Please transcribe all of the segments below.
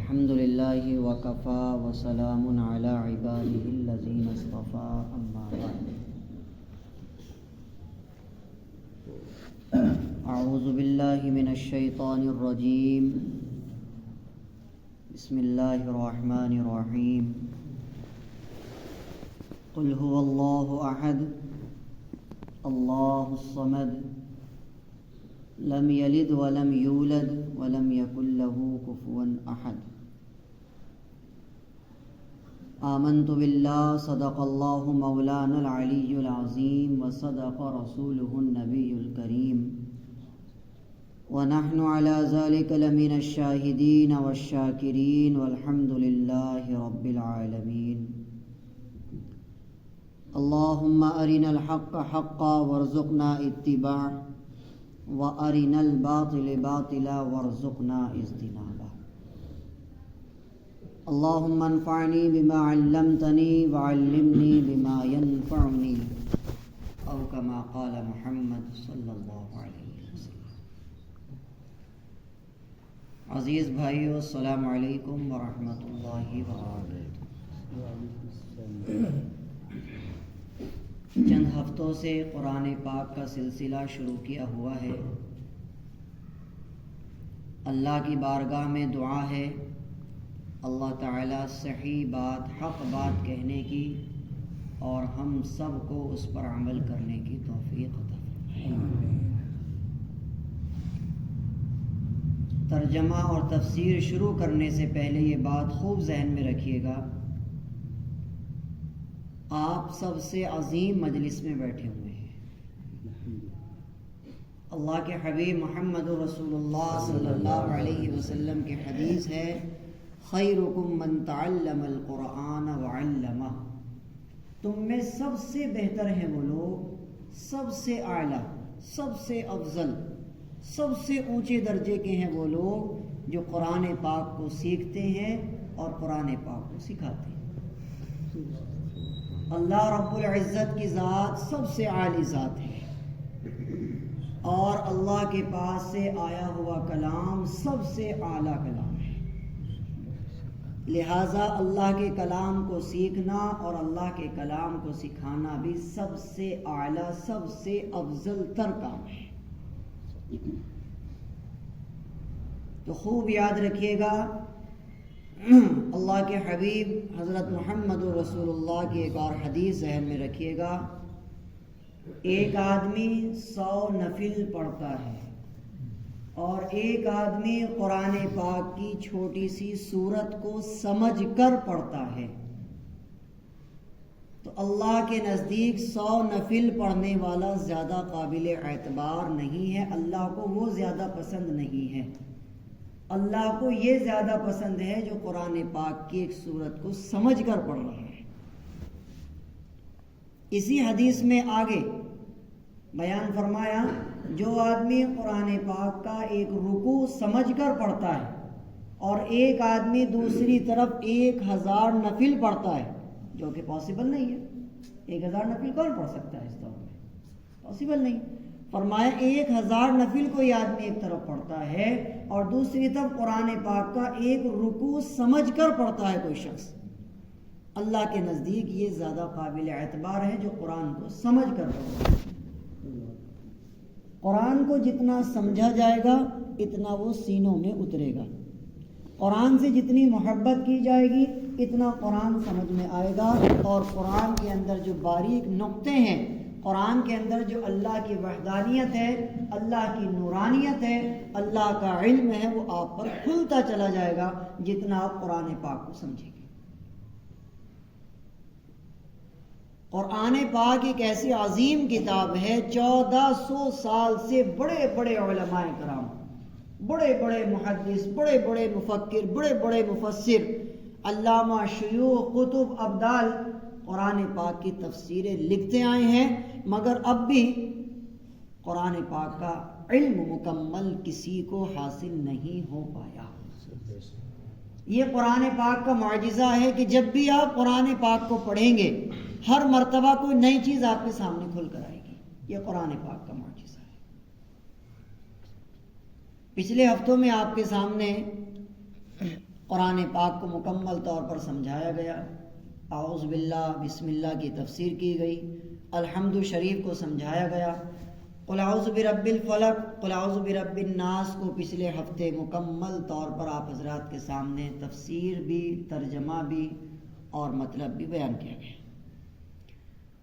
الحمد للہ وکفى وسلام علی عباده الذین اصطفى اما بعد اعوذ باللہ من الشیطان الرجیم بسم اللہ الرحمن الرحیم قل هو اللہ احد اللہ الصمد لم یلد ولم یولد ولم یکن له کفوا احد آمنت باللہ صدق اللہ مولانا العلی العظیم وصدق رسولہ النبی الکریم ونحن على ذلك لمن الشاہدین والشاکرین والحمد للہ رب العالمین اللہم ارنا الحق حقا وارزقنا اتباعہ وَأَرِنَا الْبَاطِلَ بَاطِلًا وَارْزُقْنَا اجْتِنَابَهُ اللهم انفعني بما علمتني وعلمني بما ينفعني او كما قال محمد صلی اللہ علیہ وسلم۔ عزیز بھائیو، السلام علیکم ورحمۃ اللہ وبرکاتہ۔ چند ہفتوں سے قرآن پاک کا سلسلہ شروع کیا ہوا ہے۔ اللہ کی بارگاہ میں دعا ہے اللہ تعالیٰ صحیح بات، حق بات کہنے کی اور ہم سب کو اس پر عمل کرنے کی توفیق عطا فرمائے۔ ترجمہ اور تفسیر شروع کرنے سے پہلے یہ بات خوب ذہن میں رکھیے گا، آپ سب سے عظیم مجلس میں بیٹھے ہوئے ہیں۔ اللہ کے حبیب محمد رسول اللہ صلی اللہ علیہ وسلم کی حدیث ہے، خیرکم من تعلم القرآن وعلمہ۔ تم میں سب سے بہتر ہیں وہ لوگ، سب سے اعلیٰ، سب سے افضل، سب سے اونچے درجے کے ہیں وہ لوگ جو قرآن پاک کو سیکھتے ہیں اور قرآن پاک کو سکھاتے ہیں۔ اللہ رب العزت کی ذات سب سے عالی ذات ہے اور اللہ کے پاس سے آیا ہوا کلام سب سے اعلیٰ کلام ہے۔ لہٰذا اللہ کے کلام کو سیکھنا اور اللہ کے کلام کو سکھانا بھی سب سے اعلیٰ، سب سے افضل تر کام ہے۔ تو خوب یاد رکھیے گا، اللہ کے حبیب حضرت محمد رسول اللہ کی ایک اور حدیث ذہن میں رکھیے گا، ایک آدمی 100 نفل پڑھتا ہے اور ایک آدمی قرآن پاک کی چھوٹی سی سورت کو سمجھ کر پڑھتا ہے، تو اللہ کے نزدیک 100 نفل پڑھنے والا زیادہ قابل اعتبار نہیں ہے، اللہ کو وہ زیادہ پسند نہیں ہے۔ اللہ کو یہ زیادہ پسند ہے جو قرآن پاک کی ایک سورت کو سمجھ کر پڑھ رہا ہے۔ اسی حدیث میں آگے بیان فرمایا، جو آدمی قرآن پاک کا ایک رکوع سمجھ کر پڑھتا ہے اور ایک آدمی دوسری طرف 1000 نفل پڑھتا ہے، جو کہ پاسبل نہیں ہے۔ 1000 نفل کون پڑھ سکتا ہے اس دور میں؟ پاسبل نہیں۔ فرمایا 1000 نفل کوئی آدمی ایک طرف پڑھتا ہے اور دوسری طرف قرآن پاک کا ایک رکوع سمجھ کر پڑھتا ہے کوئی شخص، اللہ کے نزدیک یہ زیادہ قابل اعتبار ہے جو قرآن کو سمجھ کر پڑھتا ہے۔ قرآن کو جتنا سمجھا جائے گا اتنا وہ سینوں میں اترے گا، قرآن سے جتنی محبت کی جائے گی اتنا قرآن سمجھ میں آئے گا، اور قرآن کے اندر جو باریک نقطے ہیں، قرآن کے اندر جو اللہ کی وحدانیت ہے، اللہ کی نورانیت ہے، اللہ کا علم ہے، وہ آپ پر کھلتا چلا جائے گا جتنا آپ قرآن پاک کو سمجھیں گے۔ قرآن پاک ایک ایسی عظیم کتاب ہے، 1400 سال سے بڑے بڑے علماء کرام، بڑے بڑے محدث، بڑے بڑے مفکر، بڑے بڑے مفسر، علامہ، شیوخ، کتب، ابدال قرآن پاک کی تفسیریں لکھتے آئے ہیں، مگر اب بھی قرآن پاک کا علم مکمل کسی کو حاصل نہیں ہو پایا۔ یہ قرآن پاک کا معجزہ ہے کہ جب بھی آپ قرآن پاک کو پڑھیں گے ہر مرتبہ کوئی نئی چیز آپ کے سامنے کھل کر آئے گی۔ یہ قرآن پاک کا معجزہ ہے۔ پچھلے ہفتوں میں آپ کے سامنے قرآن پاک کو مکمل طور پر سمجھایا گیا، اعوذ باللہ بسم اللہ کی تفسیر کی گئی، الحمد شریف کو سمجھایا گیا، قل اعوذ برب الفلق، قل اعوذ برب الناس کو پچھلے ہفتے مکمل طور پر آپ حضرات کے سامنے تفسیر بھی، ترجمہ بھی اور مطلب بھی بیان کیا گیا۔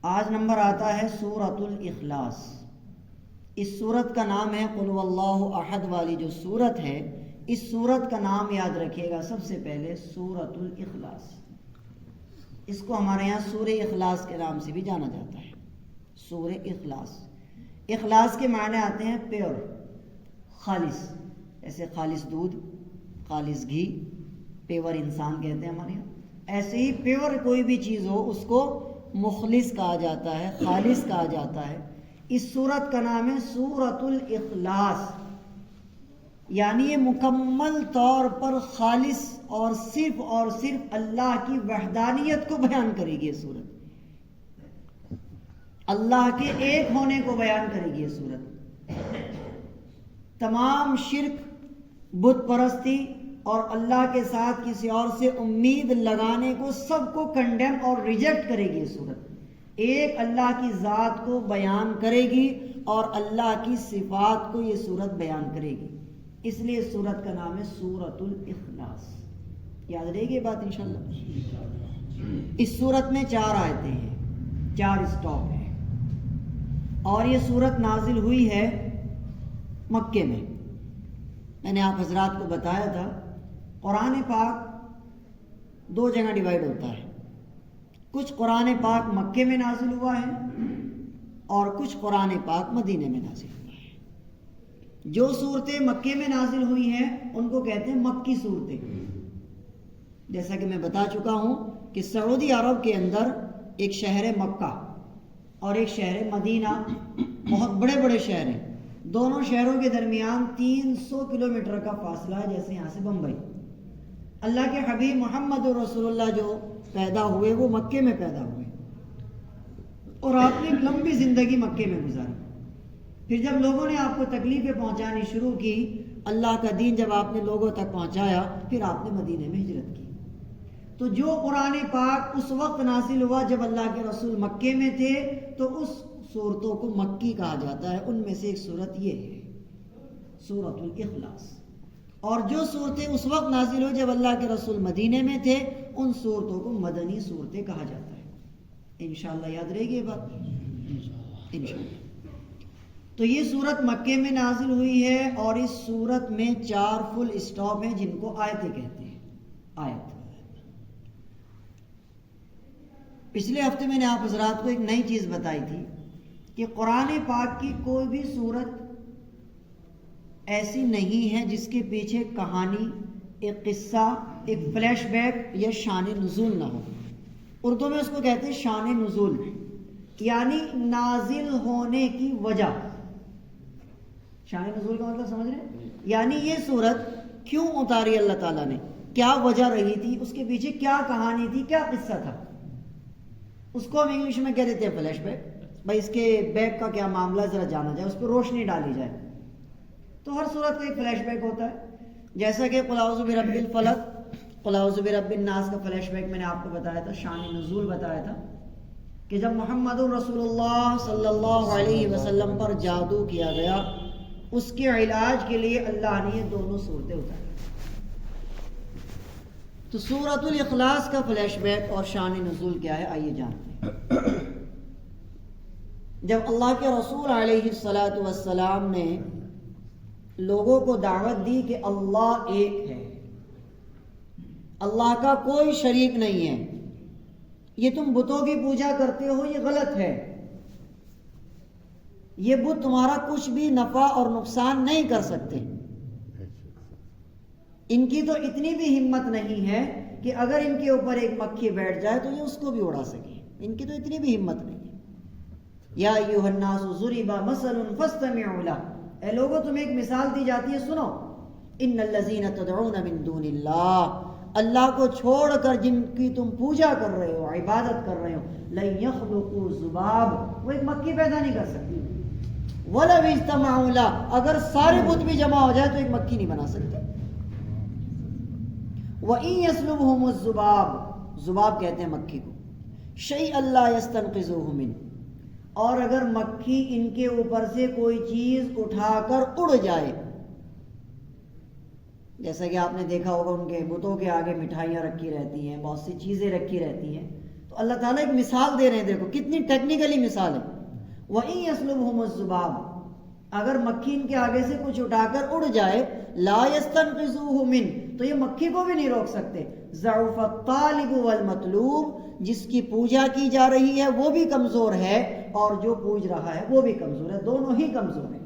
آج نمبر آتا ہے سورۃ الاخلاص۔ اس سورت کا نام ہے قل واللہ احد والی جو سورت ہے، اس سورت کا نام یاد رکھیے گا سب سے پہلے سورۃ الاخلاص۔ اس کو ہمارے یہاں سورہ اخلاص کے نام سے بھی جانا جاتا ہے، سورہ اخلاص۔ اخلاص کے معنی آتے ہیں پیور، خالص، ایسے خالص دودھ، خالص گھی، پیور انسان کہتے ہیں ہمارے یہاں۔ ایسے ہی پیور کوئی بھی چیز ہو اس کو مخلص کہا جاتا ہے، خالص کہا جاتا ہے۔ اس سورت کا نام ہے سورۃ الاخلاص، یعنی یہ مکمل طور پر خالص اور صرف اللہ کی وحدانیت کو بیان کرے گی۔ یہ سورت اللہ کے ایک ہونے کو بیان کرے گی۔ یہ سورت تمام شرک، بت پرستی اور اللہ کے ساتھ کسی اور سے امید لگانے کو سب کو کنڈیم اور ریجیکٹ کرے گی۔ یہ سورت ایک اللہ کی ذات کو بیان کرے گی اور اللہ کی صفات کو یہ سورت بیان کرے گی، اس لیے اس سورت کا نام ہے سورۃ الاخلاص۔ یاد رہے گی یہ بات انشاءاللہ۔ اس سورت میں 4 آیتیں ہیں، 4 اسٹاپ ہیں، اور یہ سورت نازل ہوئی ہے مکے میں۔ میں نے آپ حضرات کو بتایا تھا قرآن پاک 2 جگہ ڈیوائیڈ ہوتا ہے، کچھ قرآن پاک مکے میں نازل ہوا ہے اور کچھ قرآن پاک مدینے میں نازل ہوا ہے۔ جو صورتیں مکے میں نازل ہوئی ہیں ان کو کہتے ہیں مکی صورتیں۔ جیسا کہ میں بتا چکا ہوں کہ سعودی عرب کے اندر ایک شہر مکہ اور ایک شہر مدینہ، بہت بڑے بڑے شہر ہیں، دونوں شہروں کے درمیان 300 کلومیٹر کا فاصلہ ہے، جیسے یہاں سے بمبئی۔ اللہ کے حبیب محمد رسول اللہ جو پیدا ہوئے وہ مکے میں پیدا ہوئے، اور آپ نے ایک لمبی زندگی مکے میں گزاری۔ پھر جب لوگوں نے آپ کو تکلیفیں پہنچانی شروع کی، اللہ کا دین جب آپ نے لوگوں تک پہنچایا، پھر آپ نے مدینے میں ہجرت کی۔ تو جو قرآن پاک اس وقت نازل ہوا جب اللہ کے رسول مکے میں تھے، تو اس صورتوں کو مکی کہا جاتا ہے۔ ان میں سے ایک صورت یہ ہے سورۃ الاخلاص، اور جو صورتیں اس وقت نازل ہوئی جب اللہ کے رسول مدینے میں تھے، ان صورتوں کو مدنی صورتیں کہا جاتا ہے۔ انشاءاللہ یاد رہے گی یہ بات انشاءاللہ۔ تو یہ صورت مکے میں نازل ہوئی ہے، اور اس صورت میں 4 فل اسٹاپ ہیں جن کو آیتیں کہتے ہیں۔ آیت پچھلے ہفتے میں نے آپ حضرات کو ایک نئی چیز بتائی تھی کہ قرآن پاک کی کوئی بھی صورت ایسی نہیں ہے جس کے پیچھے کہانی، ایک قصہ، ایک فلیش بیک یا شان نزول نہ ہو۔ اردو میں اس کو کہتے ہیں شان نزول، یعنی نازل ہونے کی وجہ۔ شان نزول کا مطلب سمجھ رہے ہیں؟ یعنی یہ صورت کیوں اتاری اللہ تعالیٰ نے، کیا وجہ رہی تھی، اس کے پیچھے کیا کہانی تھی، کیا قصہ تھا۔ اس کو ہم انگلش میں کہہ دیتے ہیں فلیش بیک۔ بھائی اس کے بیک کا کیا معاملہ ذرا جانا جائے، اس پہ روشنی ڈالی جائے۔ تو ہر صورت کا ایک فلیش بیک ہوتا ہے، جیسا کہ قل اعوذ برب الفلق، قل اعوذ برب الناس کا فلیش بیک میں نے آپ کو بتایا تھا، شان نزول بتایا تھا کہ جب محمد رسول اللہ صلی اللہ علیہ وسلم پر جادو کیا گیا، اس کے علاج کے لیے اللہ نے یہ دونوں صورتیں اتاری۔ تو سورۃ الاخلاص کا فلیش بیک اور شان نزول کیا ہے، آئیے جانتے ہیں۔ جب اللہ کے رسول علیہ الصلاۃ والسلام نے لوگوں کو دعوت دی کہ اللہ ایک ہے، اللہ کا کوئی شریک نہیں ہے، یہ تم بتوں کی پوجا کرتے ہو یہ غلط ہے، یہ بت تمہارا کچھ بھی نفع اور نقصان نہیں کر سکتے، ان کی تو اتنی بھی ہمت نہیں ہے کہ اگر ان کے اوپر ایک مکھی بیٹھ جائے تو یہ اس کو بھی اڑا سکے، ان کی تو اتنی بھی ہمت نہیں ہے۔ یا ایھا الناس ضرب مثل فاستمعوا لہ، اے لوگوں تمہیں ایک مثال دی جاتی ہے سنو، ان الذین تدعون من دون اللہ، اللہ کو چھوڑ کر جن کی تم پوجا کر رہے ہو، عبادت کر رہے ہو، لن یخلقوا ذباب، وہ ایک مکھی پیدا نہیں کر سکتی، وَلَوِ اجْتَمَعُوا لَهُ، اگر سارے بت بھی جمع ہو جائے تو ایک مکھی نہیں بنا سکتے، وَإِن يَسْلُبْهُمُ الذُّبَابُ، ذباب کہتے ہیں مکھی کو، شَيْءً لَا يَسْتَنْقِذُوهُ مِنْهُ، اور اگر مکھی ان کے اوپر سے کوئی چیز اٹھا کر اڑ جائے، جیسا کہ آپ نے دیکھا ہوگا ان کے بتوں کے آگے مٹھائیاں رکھی رہتی ہیں، بہت سی چیزیں رکھی رہتی ہیں، تو اللہ تعالیٰ ایک مثال دے رہے ہیں، دیکھو کتنی ٹیکنیکلی مثال ہے۔ وَإِن يَسْلُبْهُمُ الذُّبَابُ، اگر مکھی ان کے آگے سے کچھ اٹھا کر اڑ جائے، لا يَسْتَنْقِذُوهُ مِنْهُ، تو یہ مکھی کو بھی نہیں روک سکتے۔ ضعف الطالب والمطلوب، جس کی پوجا کی جا رہی ہے وہ بھی کمزور ہے اور جو پوج رہا ہے وہ بھی کمزور ہے، دونوں ہی کمزور ہیں۔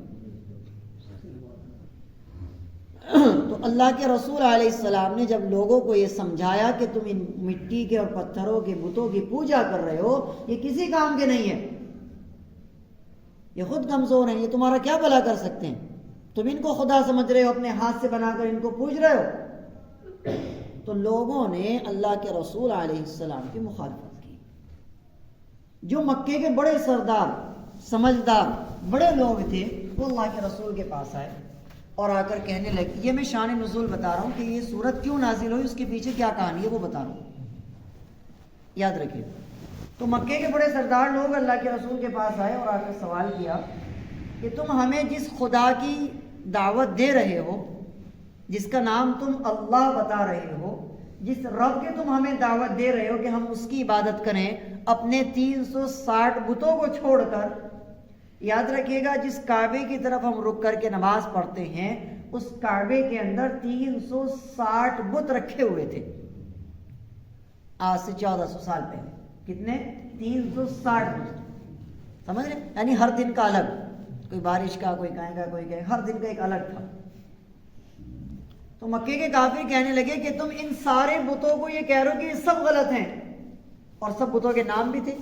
تو اللہ کے رسول علیہ السلام نے جب لوگوں کو یہ سمجھایا کہ تم ان مٹی کے اور پتھروں کے بتوں کی پوجا کر رہے ہو، یہ کسی کام کے نہیں ہے، یہ خود کمزور ہیں، یہ تمہارا کیا بھلا کر سکتے ہیں، تم ان کو خدا سمجھ رہے ہو، اپنے ہاتھ سے بنا کر ان کو پوج رہے ہو۔ تو لوگوں نے اللہ کے رسول علیہ السلام کی مخالفت کی۔ جو مکے کے بڑے سردار، سمجھدار، بڑے لوگ تھے، وہ اللہ کے رسول کے پاس آئے اور آ کر کہنے لگے، یہ میں شان نزول بتا رہا ہوں کہ یہ سورت کیوں نازل ہوئی، اس کے پیچھے کیا کہانی ہے وہ بتا رہا ہوں، یاد رکھیے۔ تو مکے کے بڑے سردار لوگ اللہ کے رسول کے پاس آئے اور آ کر سوال کیا کہ تم ہمیں جس خدا کی دعوت دے رہے ہو، جس کا نام تم اللہ بتا رہے ہو، جس رب کے تم ہمیں دعوت دے رہے ہو کہ ہم اس کی عبادت کریں اپنے 360 بتوں کو چھوڑ کر، یاد رکھیے گا جس کعبے کی طرف ہم رک کر کے نماز پڑھتے ہیں اس کعبے کے اندر 360 بت رکھے ہوئے تھے، آج سے 1400 سال پہلے۔ کتنے؟ 360 بت، سمجھ رہے؟ یعنی ہر دن کا الگ، کوئی بارش کا، کوئی کہیں گا، کوئی کہیں، ہر دن کا ایک الگ تھا۔ تو مکے کے کافر کہنے لگے کہ تم ان سارے بتوں کو یہ کہہ رہے ہو کہ یہ سب غلط ہیں، اور سب بتوں کے نام بھی تھے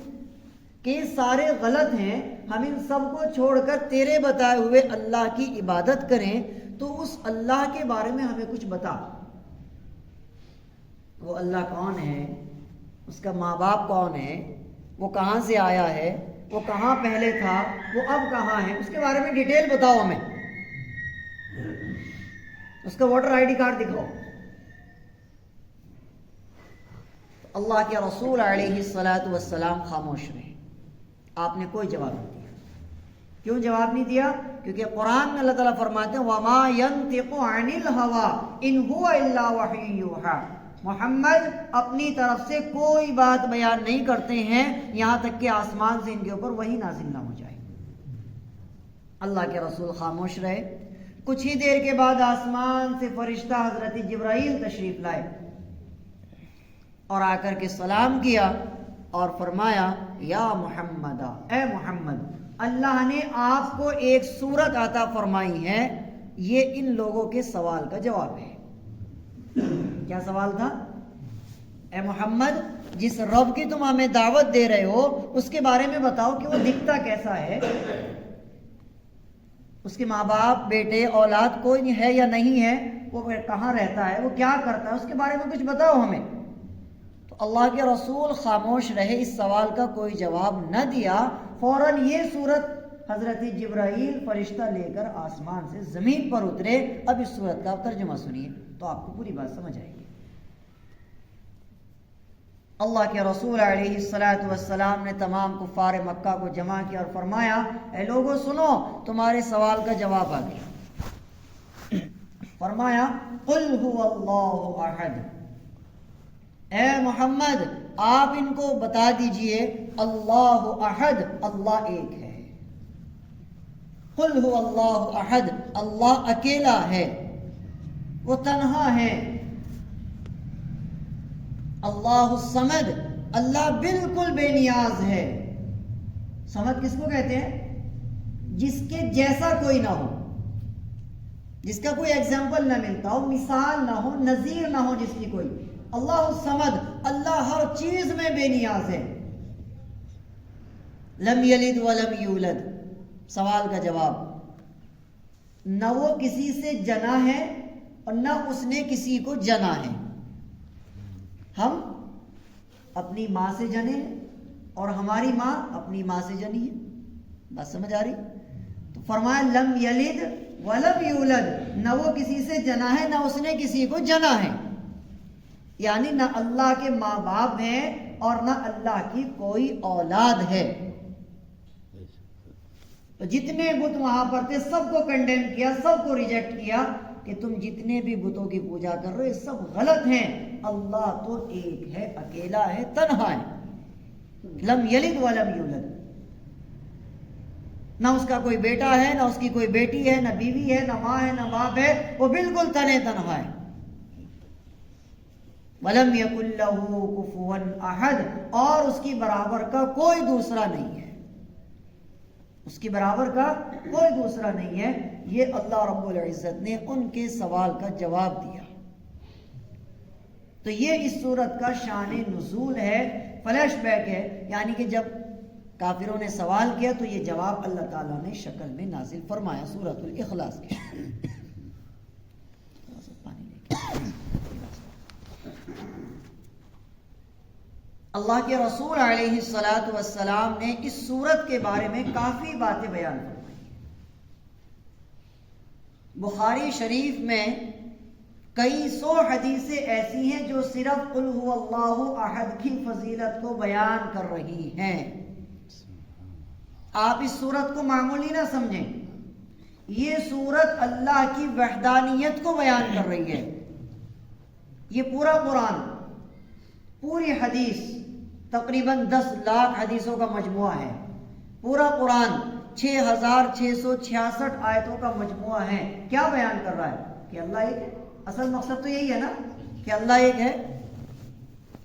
کہ یہ سارے غلط ہیں، ہم ان سب کو چھوڑ کر تیرے بتائے ہوئے اللہ کی عبادت کریں، تو اس اللہ کے بارے میں ہمیں کچھ بتا، وہ اللہ کون ہے، اس کا ماں باپ کون ہے، وہ کہاں سے آیا ہے، وہ کہاں پہلے تھا، وہ اب کہاں ہے، اس کے بارے میں ڈیٹیل بتاؤ ہمیں، اس کا ووٹر آئی ڈی کارڈ دکھاؤ۔ اللہ کے رسول علیہ السلام خاموش رہے، آپ نے کوئی جواب نہیں دیا۔ کیوں جواب نہیں دیا؟ کیونکہ قرآن میں اللہ تعالیٰ فرماتے ہیں وَمَا يَنْطِقُ عَنِ الْهَوَىٰ إِنْ هُوَ إِلَّا وَحْيٌ يُوحَىٰ، محمد اپنی طرف سے کوئی بات بیان نہیں کرتے ہیں یہاں تک کہ آسمان سے ان کے اوپر وحی نازل نہ ہو جائے۔ اللہ کے رسول خاموش رہے۔ کچھ ہی دیر کے بعد آسمان سے فرشتہ حضرت جبرائیل تشریف لائے اور آ کر کے سلام کیا اور فرمایا یا محمد، اے محمد، اللہ نے آپ کو ایک سورت عطا فرمائی ہے، یہ ان لوگوں کے سوال کا جواب ہے۔ کیا سوال تھا؟ اے محمد، جس رب کی تم ہمیں دعوت دے رہے ہو اس کے بارے میں بتاؤ کہ وہ دکھتا کیسا ہے، اس کے ماں باپ، بیٹے، اولاد کوئی ہے یا نہیں ہے، وہ کہاں رہتا ہے، وہ کیا کرتا ہے، اس کے بارے میں کچھ بتاؤ ہمیں۔ تو اللہ کے رسول خاموش رہے، اس سوال کا کوئی جواب نہ دیا۔ فوراً یہ صورت حضرت جبرائیل فرشتہ لے کر آسمان سے زمین پر اترے۔ اب اس صورت کا ترجمہ سنیے تو آپ کو پوری بات سمجھ آئے گی۔ اللہ کے رسول علیہ السلام نے تمام کفار مکہ کو جمع کیا اور فرمایا اے لوگو سنو، تمہارے سوال کا جواب آ گیا۔ فرمایا قل هو اللہ احد، اے محمد آپ ان کو بتا دیجئے اللہ احد، اللہ ایک ہے۔ قل هو اللہ احد، اللہ اکیلا ہے، وہ تنہا ہے۔ اللہ الصمد، اللہ بالکل بے نیاز ہے۔ صمد کس کو کہتے ہیں؟ جس کے جیسا کوئی نہ ہو، جس کا کوئی ایگزامپل نہ ملتا ہو، مثال نہ ہو، نظیر نہ ہو جس کی کوئی۔ اللہ الصمد، اللہ ہر چیز میں بے نیاز ہے۔ لم یلد ولم یولد، سوال کا جواب، نہ وہ کسی سے جنا ہے اور نہ اس نے کسی کو جنا ہے۔ ہم اپنی ماں سے جنے ہیں اور ہماری ماں اپنی ماں سے جنی ہے، بات سمجھ آ رہی؟ تو فرمایا لم یلد ولم یولد، نہ وہ کسی سے جنا ہے نہ اس نے کسی کو جنا ہے۔ یعنی نہ اللہ کے ماں باپ ہیں اور نہ اللہ کی کوئی اولاد ہے. تو جتنے بت وہاں پر تھے سب کو کنڈیم کیا, سب کو ریجیکٹ کیا کہ تم جتنے بھی بتوں کی پوجا کر رہے ہو سب غلط ہیں. اللہ تو ایک ہے, اکیلا ہے, تنہا ہے. لم یلد ولم یولد, نہ اس کا کوئی بیٹا ہے, نہ اس کی کوئی بیٹی ہے, نہ بیوی ہے, نہ ماں ہے, نہ باپ ہے. وہ بالکل تنہا ہے. وَلَمْ يَكُنْ لَهُ كُفُوًا أَحَدٌ, اور اس کی برابر کا کوئی دوسرا نہیں ہے. اس کی برابر کا کوئی دوسرا نہیں ہے. یہ اللہ رب العزت نے ان کے سوال کا جواب دیا. تو یہ اس سورت کا شان نزول ہے, فلیش بیک ہے. یعنی کہ جب کافروں نے سوال کیا تو یہ جواب اللہ تعالیٰ نے شکل میں نازل فرمایا سورۃ الاخلاص کی. اللہ کے رسول علیہ الصلاۃ والسلام نے اس سورت کے بارے میں کافی باتیں بیان فرمائی. بخاری شریف میں کئی سو حدیثیں ایسی ہیں جو صرف قل هو اللہ احد کی فضیلت کو بیان کر رہی ہیں. آپ اس سورت کو معمولی نہ سمجھیں, یہ سورت اللہ کی وحدانیت کو بیان کر رہی ہے. یہ پورا قرآن, پوری حدیث, تقریباً 10 لاکھ حدیثوں کا مجموعہ ہے. پورا قرآن 6666 آیتوں کا مجموعہ ہے. کیا بیان کر رہا ہے؟ کہ اللہ ایک ہے. اصل مقصد تو یہی ہے نا کہ اللہ ایک ہے.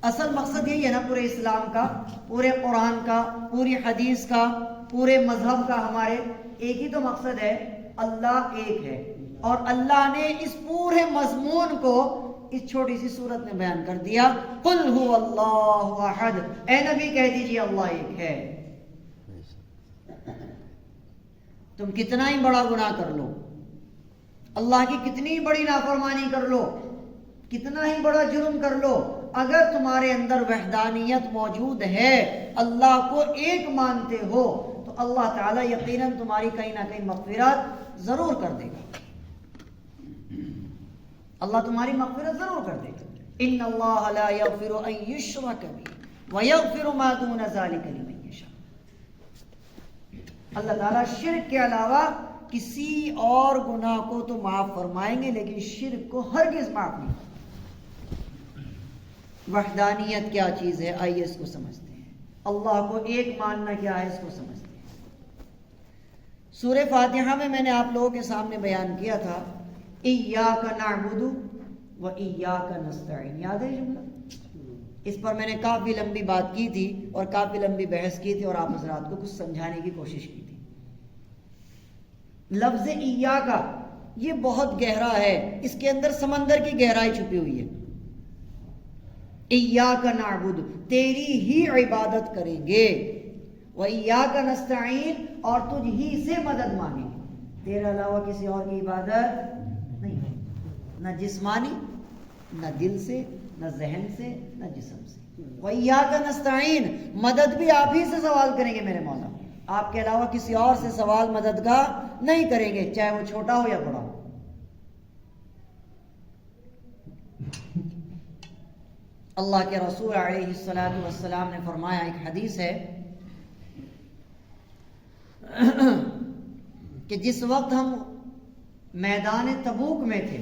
اصل مقصد یہی ہے نا پورے اسلام کا, پورے قرآن کا, پوری حدیث کا, پورے مذہب کا. ہمارے ایک ہی تو مقصد ہے, اللہ ایک ہے. اور اللہ نے اس پورے مضمون کو اس چھوٹی سی صورت میں بیان کر دیا. قل هو اللہ احد, اے نبی کہہ دیجیے اللہ ایک ہے. تم کتنا ہی بڑا گناہ کر لو, اللہ کی کتنی بڑی نافرمانی کر لو, کتنا ہی بڑا جرم کر لو, اگر تمہارے اندر وحدانیت موجود ہے, اللہ کو ایک مانتے ہو, تو اللہ تعالیٰ یقیناً تمہاری کہیں نہ کہیں مغفرت ضرور کر دے گا. اللہ تمہاری مغفرت ضرور کر دے گا. ان اللہ لا یغفر ان یشرک بہ ویغفر ما دون ذلک لمن یشاء. اللہ تعالیٰ شرک کے علاوہ کسی اور گناہ کو تو معاف فرمائیں گے, لیکن شرک کو ہرگز معاف نہیں. وحدانیت کیا چیز ہے, آئیے اس کو سمجھتے ہیں. اللہ کو ایک ماننا کیا ہے, اس کو سمجھتے ہیں. سورہ فاتحہ میں میں نے آپ لوگوں کے سامنے بیان کیا تھا, ایاک نعبد و ایاک نستعین. یاد ہے جملہ؟ اس پر میں نے کافی لمبی بات کی تھی اور کافی لمبی بحث کی تھی اور آپ حضرات کو کچھ سمجھانے کی کوشش کی تھی. لفظ ایاک یہ بہت گہرا ہے, اس کے اندر سمندر کی گہرائی چھپی ہوئی ہے. ایاک نعبد, تیری ہی عبادت کریں گے, و ایاک نستعین, اور تجھ ہی سے مدد مانگیں گے. تیرے علاوہ کسی اور کی عبادت نہیں, نہ جسمانی, نہ دل سے, نہ ذہن سے, نہ جسم سے. وَإِيَّاكَ نَسْتَعِينُ, مدد بھی آپ ہی سے سوال کریں گے میرے مولا, آپ کے علاوہ کسی اور سے سوال مدد کا نہیں کریں گے, چاہے وہ چھوٹا ہو یا بڑا ہو. اللہ کے رسول علیہ الصلوۃ والسلام نے فرمایا, ایک حدیث ہے کہ جس وقت ہم میدان تبوک میں تھے,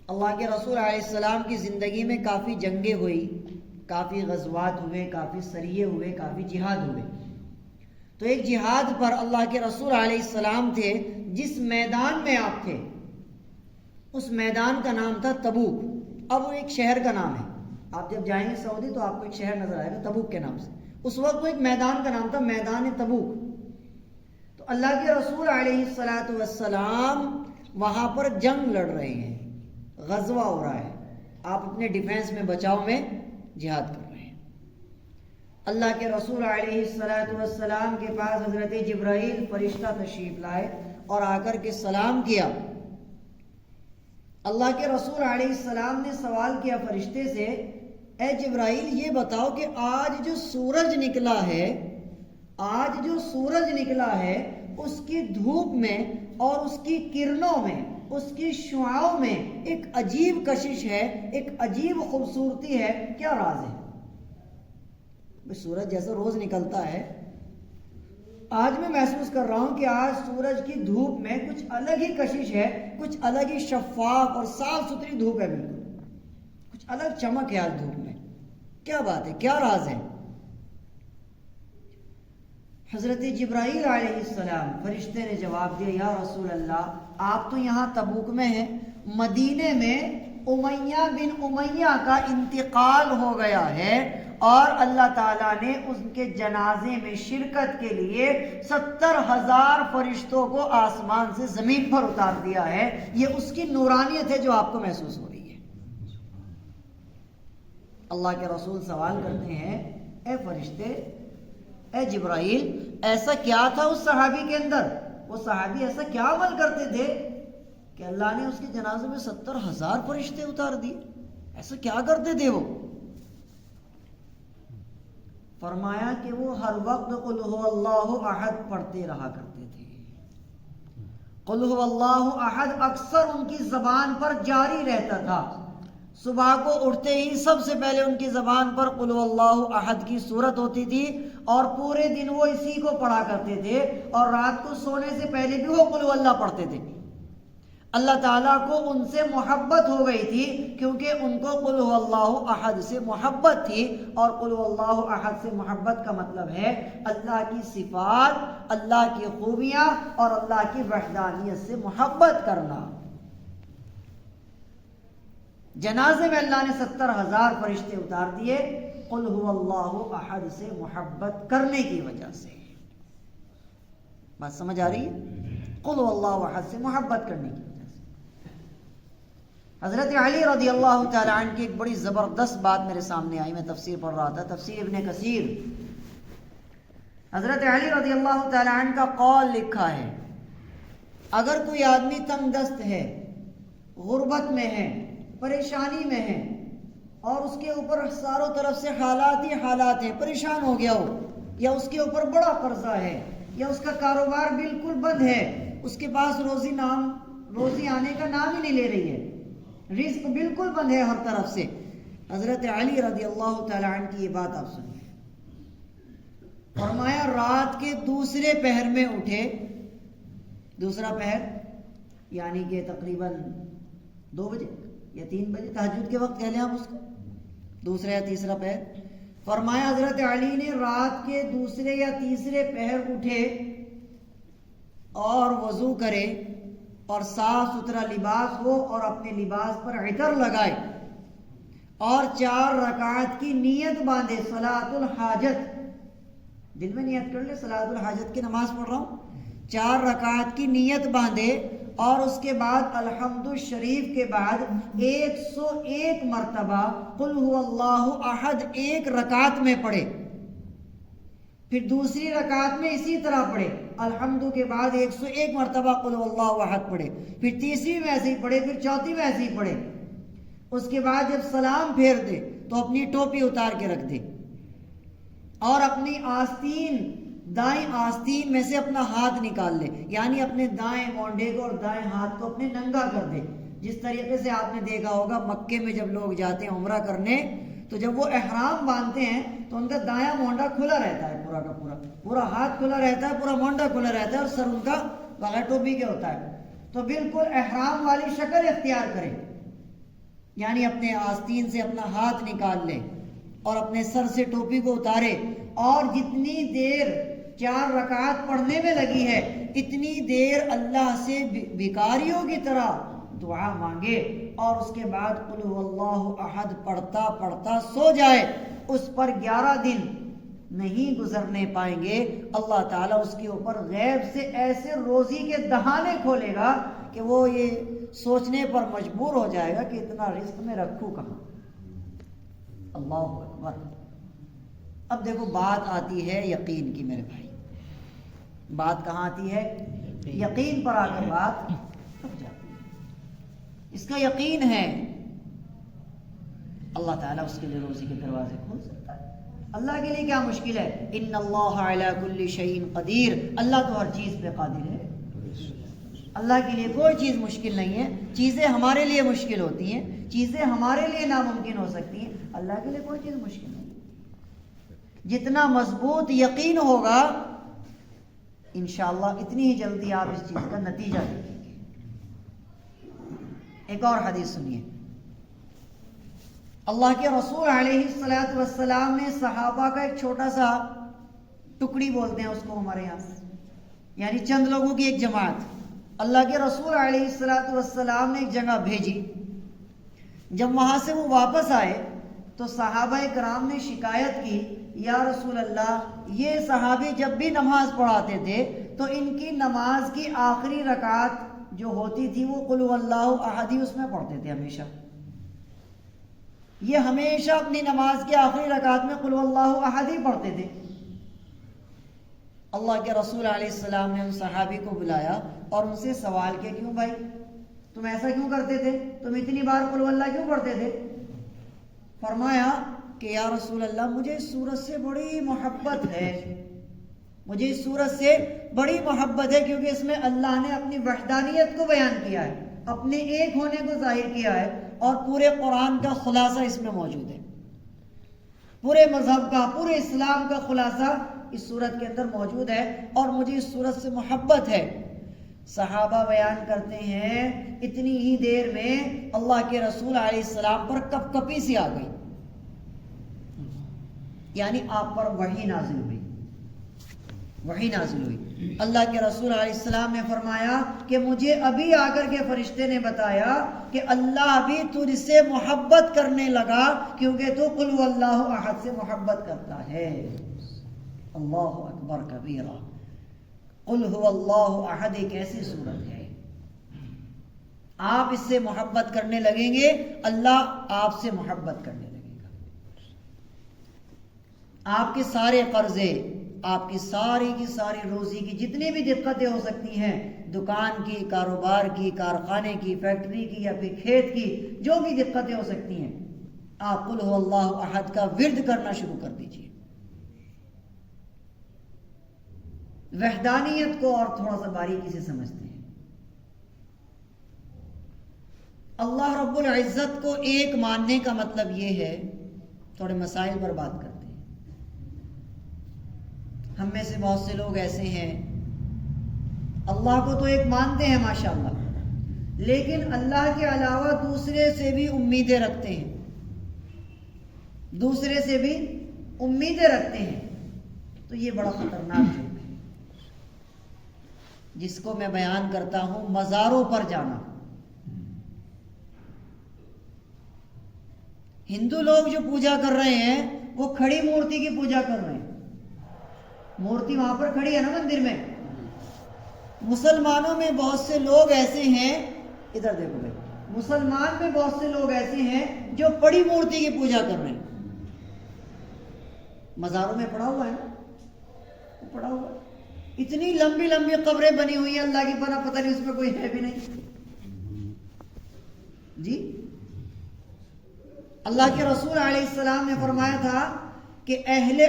اللہ کے رسول علیہ السلام کی زندگی میں کافی جنگیں ہوئی, کافی غزوات ہوئے, کافی سریے ہوئے, کافی جہاد ہوئے. تو ایک جہاد پر اللہ کے رسول علیہ السلام تھے, جس میدان میں آپ تھے اس میدان کا نام تھا تبوک. اب وہ ایک شہر کا نام ہے, آپ جب جائیں گے سعودی تو آپ کو ایک شہر نظر آئے گا تبوک کے نام سے. اس وقت وہ ایک میدان کا نام تھا, میدان تبوک. تو اللہ کے رسول علیہ الصلوۃ والسلام وہاں پر جنگ لڑ رہے ہیں, غزوہ ہو رہا ہے, آپ اپنے ڈیفینس میں, بچاؤ میں جہاد کر رہے ہیں. اللہ کے رسول علیہ الصلوۃ والسلام کے پاس حضرت جبرائیل فرشتہ تشریف لائے اور آ کر کے سلام کیا. اللہ کے رسول علیہ السلام نے سوال کیا فرشتے سے, اے جبرائیل یہ بتاؤ کہ آج جو سورج نکلا ہے, آج جو سورج نکلا ہے اس کی دھوپ میں اور اس کی کرنوں میں اس کی شعاعوں میں ایک عجیب کشش ہے، ایک عجیب خوبصورتی ہے. کیا راز ہے؟ سورج جیسا روز نکلتا ہے، آج میں محسوس کر رہا ہوں کہ آج سورج کی دھوپ میں کچھ الگ ہی کشش ہے، کچھ الگ ہی شفاف اور صاف ستھری دھوپ ہے، بالکل کچھ الگ چمک ہے آج دھوپ میں. کیا بات ہے، کیا راز ہے؟ حضرت جبرائیل علیہ السلام فرشتے نے جواب دیا، یا رسول اللہ آپ تو یہاں تبوک میں ہیں، مدینے میں امیہ بن امیہ کا انتقال ہو گیا ہے اور اللہ تعالیٰ نے ان کے جنازے میں شرکت کے لیے 70,000 فرشتوں کو آسمان سے زمین پر اتار دیا ہے. یہ اس کی نورانیت ہے جو آپ کو محسوس ہو رہی ہے. اللہ کے رسول سوال کرتے ہیں، اے فرشتے، اے جبرائیل، ایسا کیا تھا اس صحابی کے اندر؟ وہ صحابی ایسا کیا عمل کرتے تھے کہ اللہ نے اس کے جنازے میں 70,000 فرشتے اتار دیے؟ ایسا کیا کرتے تھے وہ؟ فرمایا کہ وہ ہر وقت قل هو اللہ احد پڑھتے رہا کرتے تھے. قل هو اللہ احد اکثر ان کی زبان پر جاری رہتا تھا. صبح کو اٹھتے ہی سب سے پہلے ان کی زبان پر قل هو اللہ احد کی صورت ہوتی تھی اور پورے دن وہ اسی کو پڑھا کرتے تھے، اور رات کو سونے سے پہلے بھی وہ قل هو اللہ پڑھتے تھے. اللہ تعالیٰ کو ان سے محبت ہو گئی تھی کیونکہ ان کو قل هو اللہ احد سے محبت تھی، اور قل هو اللہ احد سے محبت کا مطلب ہے اللہ کی صفات، اللہ کی خوبیاں اور اللہ کی وحدانیت سے محبت کرنا. جنازے میں اللہ نے 70,000 فرشتے اتار دیے قل هو اللہ احد سے محبت کرنے کی وجہ سے. بات سمجھ آ رہی ہے؟ قل هو اللہ احد سے محبت کرنے کی وجہ سے. حضرت علی رضی اللہ تعالی عنہ کی ایک بڑی زبردست بات میرے سامنے آئی. میں تفسیر پڑھ رہا تھا، تفسیر ابن کثیر. حضرت علی رضی اللہ تعالی عنہ کا قول لکھا ہے، اگر کوئی آدمی تنگ دست ہے، غربت میں ہے، پریشانی میں ہے، اور اس کے اوپر چاروں طرف سے حالات ہی حالات ہیں، پریشان ہو گیا ہو، یا اس کے اوپر بڑا قرضہ ہے، یا اس کا کاروبار بالکل بند ہے، اس کے پاس روزی آنے کا نام ہی نہیں لے رہی ہے، رزق بالکل بند ہے ہر طرف سے. حضرت علی رضی اللہ تعالی عنہ کی یہ بات آپ سنیے. فرمایا رات کے دوسرے پہر میں اٹھے، دوسرا پہر یعنی کہ تقریباً 2 بجے یا 3 بجے، تہجد کے وقت کہہ لیں آپ اس کو، دوسرا یا تیسرا پہر. فرمایا حضرت علی نے رات کے دوسرے یا تیسرے پہر اٹھے اور وضو کرے اور صاف ستھرا لباس ہو اور اپنے لباس پر عطر لگائے اور 4 رکعت کی نیت باندھے، صلاۃ الحاجت. دل میں نیت کر لے صلاۃ الحاجت کی نماز پڑھ رہا ہوں. 4 رکعت کی نیت باندھے اور اس کے بعد الحمد شریف کے بعد 101 مرتبہ قل هو اللہ احد ایک رکعت میں پڑھے. پھر دوسری رکعت میں اسی طرح پڑھے، الحمد کے بعد 101 مرتبہ قل هو اللہ احد پڑھے. پھر تیسری میں ایسے ہی پڑھے، پھر چوتھی میں ایسے ہی پڑھے. اس کے بعد جب سلام پھیر دے تو اپنی ٹوپی اتار کے رکھ دے اور اپنی آستین، دائیں آستین میں سے اپنا ہاتھ نکال لے، یعنی اپنے دائیں مونڈے کو اور دائیں ہاتھ کو اپنے ننگا کر دے. جس طریقے سے آپ نے دیکھا ہوگا مکے میں جب لوگ جاتے ہیں عمرہ کرنے تو جب وہ احرام باندھتے ہیں تو ان کا دایاں مونڈا کھلا رہتا ہے، پورا کا پورا ہاتھ کھلا رہتا ہے، پورا مونڈا کھلا رہتا ہے، اور سر ان کا بغیر ٹوپی کے ہوتا ہے. تو بالکل احرام والی شکل اختیار کرے، یعنی اپنے آستین سے اپنا ہاتھ نکال لے اور اپنے سر سے ٹوپی کو اتارے، اور جتنی دیر 4 رکعات پڑھنے میں لگی ہے اتنی دیر اللہ سے بھکاریوں کی طرح دعا مانگے، اور اس کے بعد قل هو اللہ احد پڑھتا پڑھتا سو جائے. اس پر 11 دن نہیں گزرنے پائیں گے، اللہ تعالیٰ اس کے اوپر غیب سے ایسے روزی کے دہانے کھولے گا کہ وہ یہ سوچنے پر مجبور ہو جائے گا کہ اتنا رزق میں رکھوں کہاں. اللہ اکبر. اب دیکھو بات آتی ہے یقین کی میرے بھائی. بات کہاں آتی ہے؟ یقین پر آ کر بات رک جاتی ہے. اس کا یقین ہے اللہ تعالیٰ اس کے لیے روزی کے دروازے کھول سکتا ہے. اللہ کے لیے کیا مشکل ہے؟ ان اللہ علی کل شیء قدیر. اللہ تو ہر چیز پہ قادر ہے. اللہ کے لیے کوئی چیز مشکل نہیں ہے. چیزیں ہمارے لیے مشکل ہوتی ہیں, چیزیں ہمارے لیے ناممکن ہو سکتی ہیں, اللہ کے لیے کوئی چیز مشکل نہیں. جتنا مضبوط یقین ہوگا انشاءاللہ اتنی ہی جلدی آپ اس چیز کا نتیجہ دیکھیں گے. ایک اور حدیث سنیے. اللہ کے رسول علیہ الصلوۃ والسلام نے صحابہ کا ایک چھوٹا سا ٹکڑی بولتے ہیں اس کو ہمارے یہاں, یعنی چند لوگوں کی ایک جماعت, اللہ کے رسول علیہ الصلوۃ والسلام نے ایک جگہ بھیجی. جب وہاں سے وہ واپس آئے تو صحابہ کرام نے شکایت کی, یا رسول اللہ یہ صحابی جب بھی نماز پڑھاتے تھے تو ان کی نماز کی آخری رکعت جو ہوتی تھی وہ قل هو اللہ احد ہی اس میں پڑھتے تھے ہمیشہ. یہ ہمیشہ اپنی نماز کی آخری رکعت میں قل هو اللہ احد ہی پڑھتے تھے. اللہ کے رسول علیہ السلام نے ان صحابی کو بلایا اور ان سے سوال کیا, کیوں بھائی تم ایسا کیوں کرتے تھے, تم اتنی بار قل هو اللہ کیوں پڑھتے تھے؟ فرمایا کہ یا رسول اللہ مجھے اس سورت سے بڑی محبت ہے, مجھے اس سورت سے بڑی محبت ہے کیونکہ اس میں اللہ نے اپنی وحدانیت کو بیان کیا ہے, اپنے ایک ہونے کو ظاہر کیا ہے, اور پورے قرآن کا خلاصہ اس میں موجود ہے. پورے مذہب کا, پورے اسلام کا خلاصہ اس سورت کے اندر موجود ہے, اور مجھے اس سورت سے محبت ہے. صحابہ بیان کرتے ہیں اتنی ہی دیر میں اللہ کے رسول علیہ السلام پر کپ کپی سی آ گئی, یعنی آپ پر وحی نازل ہوئی, وحی نازل ہوئی. اللہ کے رسول علیہ السلام نے فرمایا کہ مجھے ابھی آ کر کے فرشتے نے بتایا کہ اللہ بھی تجھ سے محبت کرنے لگا کیونکہ تو قل هو اللہ احد سے محبت کرتا ہے. اللہ اکبر کبیرہ. قل هو اللہ احد ایک ایسی صورت ہے, آپ اس سے محبت کرنے لگیں گے اللہ آپ سے محبت کرنے لگے گا. آپ کے سارے قرضے, آپ کی ساری روزی کی جتنی بھی دقتیں ہو سکتی ہیں, دکان کی, کاروبار کی, کارخانے کی, فیکٹری کی یا پھر کھیت کی, جو بھی دقتیں ہو سکتی ہیں, آپ قل هو اللہ احد کا ورد کرنا شروع کر دیجیے. وحدانیت کو اور تھوڑا سا باریکی سے سمجھتے ہیں. اللہ رب العزت کو ایک ماننے کا مطلب یہ ہے, تھوڑے مسائل پر بات کرتے ہیں. ہم میں سے بہت سے لوگ ایسے ہیں اللہ کو تو ایک مانتے ہیں ماشاءاللہ, لیکن اللہ کے علاوہ دوسرے سے بھی امیدیں رکھتے ہیں, دوسرے سے بھی امیدیں رکھتے ہیں. تو یہ بڑا خطرناک جرم ہے جس کو میں بیان کرتا ہوں, مزاروں پر جانا. ہندو لوگ جو پوجا کر رہے ہیں وہ کھڑی مورتی کی پوجا کر رہے ہیں, مورتی وہاں پر کھڑی ہے نا مندر میں. مسلمانوں میں بہت سے لوگ ایسے ہیں, ادھر دیکھو بھائی, مسلمان میں بہت سے لوگ ایسے ہیں جو پڑی مورتی کی پوجا کر رہے ہیں. مزاروں میں پڑا ہوا ہے نا, پڑا ہوا ہے. اتنی لمبی لمبی قبریں بنی ہوئی ہیں اللہ کی پناہ, پتہ نہیں اس میں کوئی ہے بھی نہیں جی. اللہ کے رسول علیہ السلام نے فرمایا تھا کہ اہل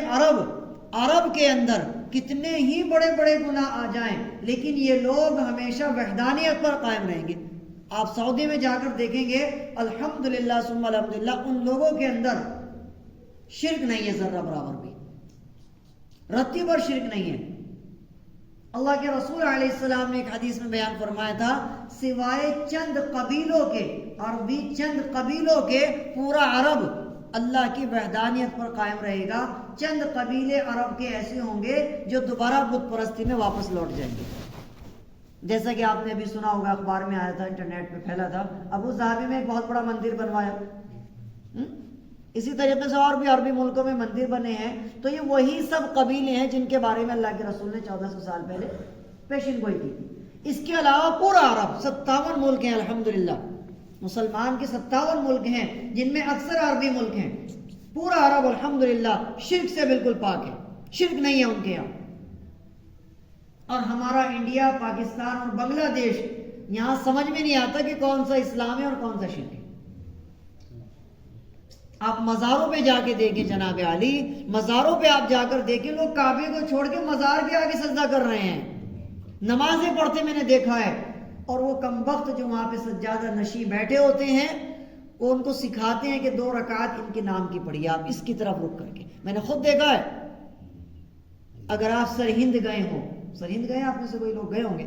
عرب کے اندر کتنے ہی بڑے بڑے گناہ آ جائیں لیکن یہ لوگ ہمیشہ وحدانیت پر قائم رہیں گے. آپ سعودی میں جا کر دیکھیں گے الحمدللہ ثم الحمدللہ, ان لوگوں کے اندر شرک نہیں ہے ذرہ برابر بھی, رتی پر شرک نہیں ہے. اللہ کے رسول علیہ السلام نے ایک حدیث میں بیان فرمایا تھا, سوائے چند قبیلوں کے, عربی چند قبیلوں کے, پورا عرب اللہ کی وحدانیت پر قائم رہے گا. چند قبیلے عرب کے ایسے ہوں گے جو دوبارہ بت پرستی میں واپس لوٹ جائیں گے. جیسا کہ آپ نے ابھی سنا ہوگا, اخبار میں آیا تھا, انٹرنیٹ پہ پھیلا تھا, ابو ظہبی میں ایک بہت بڑا مندر بنوایا. اسی طریقے سے اور بھی عربی ملکوں میں مندر بنے ہیں. تو یہ وہی سب قبیلے ہیں جن کے بارے میں اللہ کے رسول نے 1400 سال پہلے پیشن گوئی کی. اس کے علاوہ پورا عرب 57 ملک ہیں الحمدللہ, مسلمان کے 57 ملک ہیں جن میں اکثر عربی ملک ہیں. پورا عرب الحمدللہ شرک سے بالکل پاک ہے, شرک نہیں ہے ان کے یہاں. اور ہمارا انڈیا, پاکستان اور بنگلہ دیش, یہاں سمجھ میں نہیں آتا کہ کون سا اسلام ہے اور کون سا شرک ہے. آپ مزاروں پہ جا کے دیکھیں جناب علی, مزاروں پہ آپ جا کر دیکھیں لوگ کعبے کو چھوڑ کے مزار کے آگے سجدہ کر رہے ہیں. نمازیں پڑھتے میں نے دیکھا ہے, اور وہ کم وقت جو وہاں پہ سجادہ نشیں بیٹھے ہوتے ہیں وہ ان کو سکھاتے ہیں کہ 2 رکعت ان کے نام کی پڑھیے آپ اس کی طرف رک کر کے. میں نے خود دیکھا ہے. اگر آپ سرہند گئے ہوں، سرہند گئے آپ میں سے کوئی لوگ گئے ہوں گے،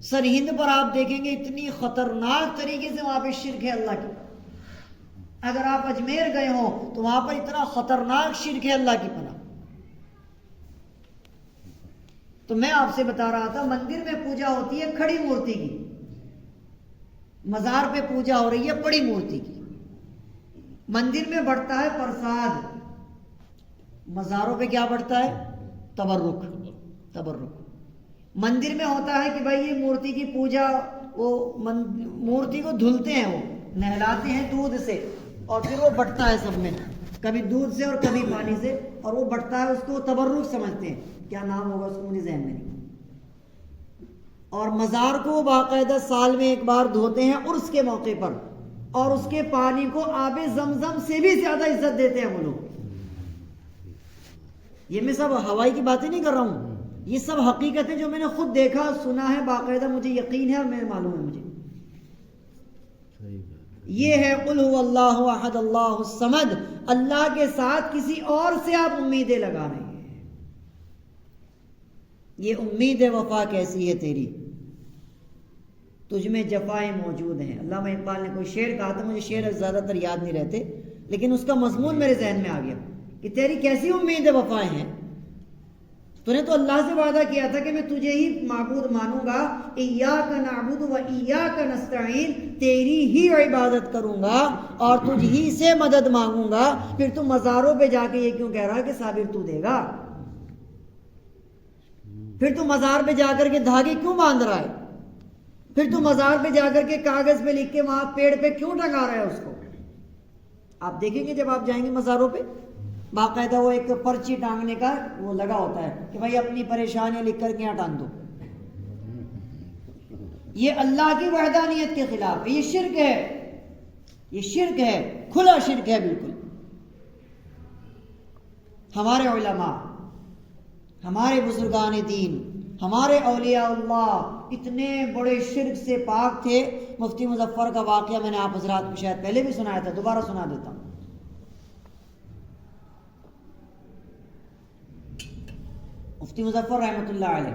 سرہند پر آپ دیکھیں گے اتنی خطرناک طریقے سے وہاں پہ شرک ہے اللہ کی. اگر آپ اجمیر گئے ہوں تو وہاں پر اتنا خطرناک شرک ہے اللہ کی پناہ. تو میں آپ سے بتا رہا تھا مندر میں پوجا ہوتی ہے کھڑی مورتی کی، مزار پہ پوجا ہو رہی ہے بڑی مورتی کی. مندر میں بڑھتا ہے پرساد، مزاروں پہ کیا بڑھتا ہے؟ تبرک. مندر میں ہوتا ہے کہ بھائی یہ مورتی کی پوجا، وہ مورتی کو دھلتے ہیں، وہ نہلاتے ہیں دودھ سے اور پھر وہ بڑھتا ہے سب میں، کبھی دودھ سے اور کبھی پانی سے، اور وہ بڑھتا ہے. اس کو تبرک سمجھتے ہیں، کیا نام ہوگا اس کو مجھے ذہن میں نہیں. اور مزار کو باقاعدہ سال میں ایک بار دھوتے ہیں عرس کے موقع پر، اور اس کے پانی کو آب زمزم سے بھی زیادہ عزت دیتے ہیں وہ لوگ. یہ میں سب ہوائی کی باتیں نہیں کر رہا ہوں، یہ سب حقیقتیں جو میں نے خود دیکھا سنا ہے، باقاعدہ مجھے یقین ہے اور میں معلوم ہے مجھے. یہ ہے قل هو اللہ احد اللہ الصمد. اللہ کے ساتھ کسی اور سے آپ امیدیں لگا رہے ہیں. یہ امید وفا کیسی ہے تیری، تجھ میں جفائیں موجود ہیں. علامہ اقبال نے کوئی شعر کہا تھا، مجھے شعر زیادہ تر یاد نہیں رہتے، لیکن اس کا مضمون میرے ذہن میں آ گیا کہ تیری کیسی امید وفائیں ہیں. تو نے تو اللہ سے وعدہ کیا تھا کہ میں تجھے ہی معبود مانوں گا، ایاک نعبد و ایاک نستعین، تیری ہی عبادت کروں گا اور تجھ ہی سے مدد مانگوں گا. پھر تو مزاروں پہ جا کے یہ کیوں کہہ رہا ہے کہ صابر تو دے گا؟ پھر تو مزار پہ جا کر کے دھاگے کیوں باندھ رہا ہے؟ پھر تو مزار پہ جا کر کے کاغذ پہ لکھ کے وہاں پیڑ پہ کیوں ٹنگا رہا ہے اس کو؟ آپ دیکھیں گے جب آپ جائیں گے مزاروں پہ، باقاعدہ وہ ایک پرچی ٹانگنے کا وہ لگا ہوتا ہے کہ بھائی اپنی پریشانیاں لکھ کر کے یہاں ٹانگ دو. یہ اللہ کی وحدانیت کے خلاف ہے، یہ شرک ہے، یہ شرک ہے، کھلا شرک ہے بالکل. ہمارے علماء، ہمارے بزرگان دین، ہمارے اولیاء اللہ اتنے بڑے شرک سے پاک تھے. مفتی مظفر کا واقعہ میں نے آپ حضرات کو شاید پہلے بھی سنایا تھا، دوبارہ سنا دیتا ہوں. مفتی مظفر رحمۃ اللہ علیہ،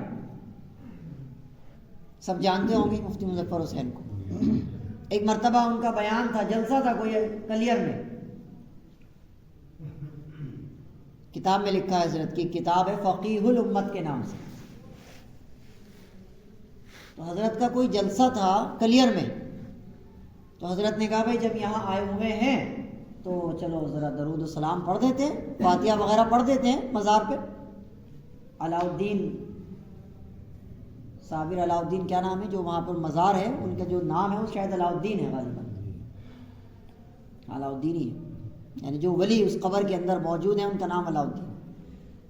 سب جانتے ہوں گے مفتی مظفر حسین کو. ایک مرتبہ ان کا بیان تھا، جلسہ تھا کوئی کلیر میں. کتاب میں لکھا ہے، حضرت کی کتاب ہے فقیہ الامت کے نام سے. تو حضرت کا کوئی جلسہ تھا کلیر میں، تو حضرت نے کہا بھائی جب یہاں آئے ہوئے ہیں تو چلو ذرا درود و سلام پڑھ دیتے ہیں، فاتحہ وغیرہ پڑھ دیتے ہیں مزار پہ. علاؤالدین صابر، علاؤالدین کیا نام ہے جو وہاں پر مزار ہے، ان کا جو نام ہے وہ شاید علاؤالدین ہے، غالباً علاؤالدین ہی ہے، یعنی جو ولی اس قبر کے اندر موجود ہیں ان کا نام علاؤالدین.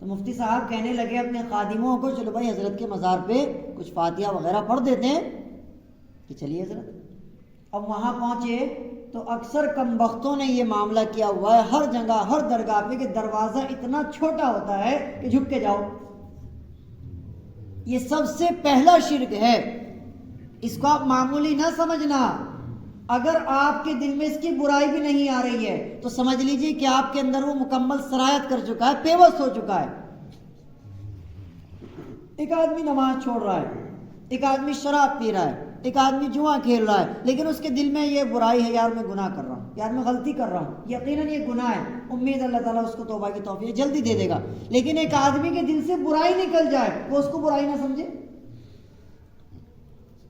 تو مفتی صاحب کہنے لگے اپنے خادموں کو چلو بھائی حضرت کے مزار پہ کچھ فاتحہ وغیرہ پڑھ دیتے ہیں. کہ چلیے حضرت. اب وہاں پہنچے تو اکثر کم بختوں نے یہ معاملہ کیا ہوا ہے ہر جگہ ہر درگاہ پہ کہ دروازہ اتنا چھوٹا ہوتا ہے کہ جھک کے جاؤ. یہ سب سے پہلا شرک ہے، اس کو آپ معمولی نہ سمجھنا. اگر آپ کے دل میں اس کی برائی بھی نہیں آ رہی ہے تو سمجھ لیجئے کہ آپ کے اندر وہ مکمل سرایت کر چکا ہے، پیوست ہو چکا ہے. ایک آدمی نماز چھوڑ رہا ہے، ایک آدمی شراب پی رہا ہے، ایک آدمی جوا کھیل رہا ہے، لیکن اس کے دل میں یہ برائی ہے، یار میں گناہ کر رہا ہوں، یار میں غلطی کر رہا ہوں. یقیناً یہ گناہ ہے، امید اللہ تعالیٰ اس کو توبہ کی توفیق جلدی دے دے گا. لیکن ایک آدمی کے دل سے برائی نکل جائے، وہ اس کو برائی نہ سمجھے.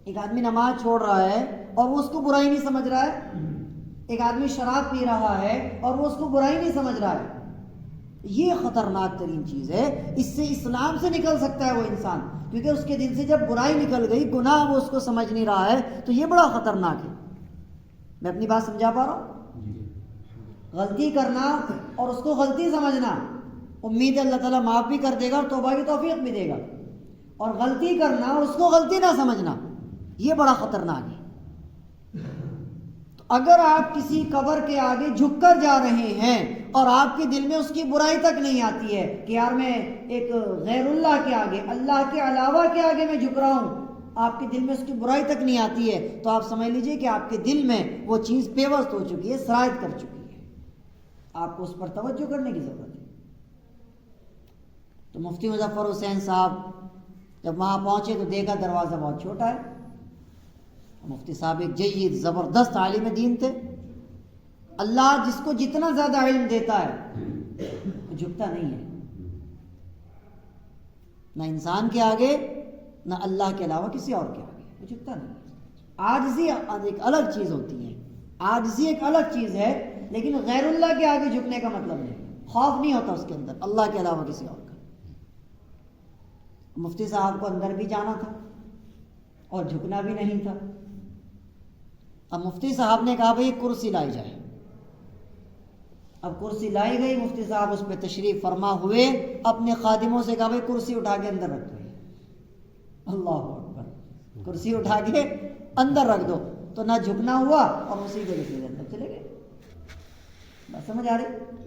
ایک آدمی نماز چھوڑ رہا ہے اور وہ اس کو برائی نہیں سمجھ رہا ہے، ایک آدمی شراب پی رہا ہے اور وہ اس کو برائی نہیں سمجھ رہا ہے. یہ خطرناک ترین چیز ہے. اس سے اسلام سے نکل سکتا ہے وہ انسان، کیونکہ اس کے دل سے جب برائی نکل گئی، گناہ وہ اس کو سمجھ نہیں رہا ہے، تو یہ بڑا خطرناک ہے. میں اپنی بات سمجھا پا رہا ہوں؟ غلطی کرنا اور اس کو غلطی سمجھنا، امید اللہ تعالیٰ معاف بھی کر دے گا اور توبہ کی توفیق بھی دے گا. اور غلطی کرنا اور اس کو غلطی نہ سمجھنا، یہ بڑا خطرناک ہے. تو اگر آپ کسی قبر کے آگے جھک کر جا رہے ہیں اور آپ کے دل میں اس کی برائی تک نہیں آتی ہے کہ یار میں ایک غیر اللہ کے آگے، اللہ کے علاوہ کے آگے میں جھک رہا ہوں، آپ کے دل میں اس کی برائی تک نہیں آتی ہے تو آپ سمجھ لیجئے کہ آپ کے دل میں وہ چیز پیوست ہو چکی ہے، سرایت کر چکی ہے، آپ کو اس پر توجہ کرنے کی ضرورت ہے۔ تو مفتی مظفر حسین صاحب جب وہاں پہنچے تو دیکھا دروازہ بہت چھوٹا ہے۔ مفتی صاحب ایک جید زبردست عالم دین تھے۔ اللہ جس کو جتنا زیادہ علم دیتا ہے وہ جھکتا نہیں ہے، نہ انسان کے آگے نہ اللہ کے علاوہ کسی اور کے آگے، وہ جھکتا نہیں۔ عاجزی ایک الگ چیز ہوتی ہے، عاجزی ایک الگ چیز ہے، لیکن غیر اللہ کے آگے جھکنے کا مطلب نہیں، خوف نہیں ہوتا اس کے اندر اللہ کے علاوہ کسی اور کا۔ مفتی صاحب کو اندر بھی جانا تھا اور جھکنا بھی نہیں تھا۔ اب مفتی صاحب نے کہا بھئی کرسی لائی جائے۔ اب کرسی لائی گئی، مفتی صاحب اس پہ تشریف فرما ہوئے، اپنے خادموں سے کہا بھئی کرسی اٹھا کے اندر رکھ دو۔ اللہ اکبر، کرسی اٹھا کے اندر رکھ دو، تو نہ جھکنا ہوا اور اسی جگہ سے اندر چلے گئے۔ بات سمجھ آ رہی؟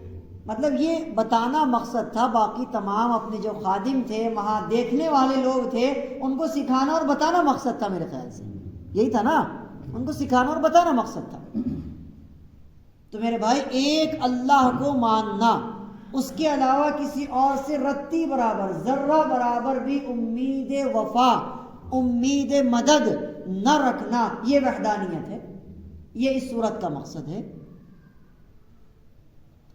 مطلب یہ بتانا مقصد تھا، باقی تمام اپنے جو خادم تھے، وہاں دیکھنے والے لوگ تھے، ان کو سکھانا اور بتانا مقصد تھا، میرے خیال سے یہی تھا نا، ان کو سکھانا اور بتانا مقصد تھا۔ تو میرے بھائی، ایک اللہ کو ماننا، اس کے علاوہ کسی اور سے رتی برابر، ذرہ برابر بھی امید وفا، امید مدد نہ رکھنا، یہ وحدانیت ہے، یہ اس صورت کا مقصد ہے۔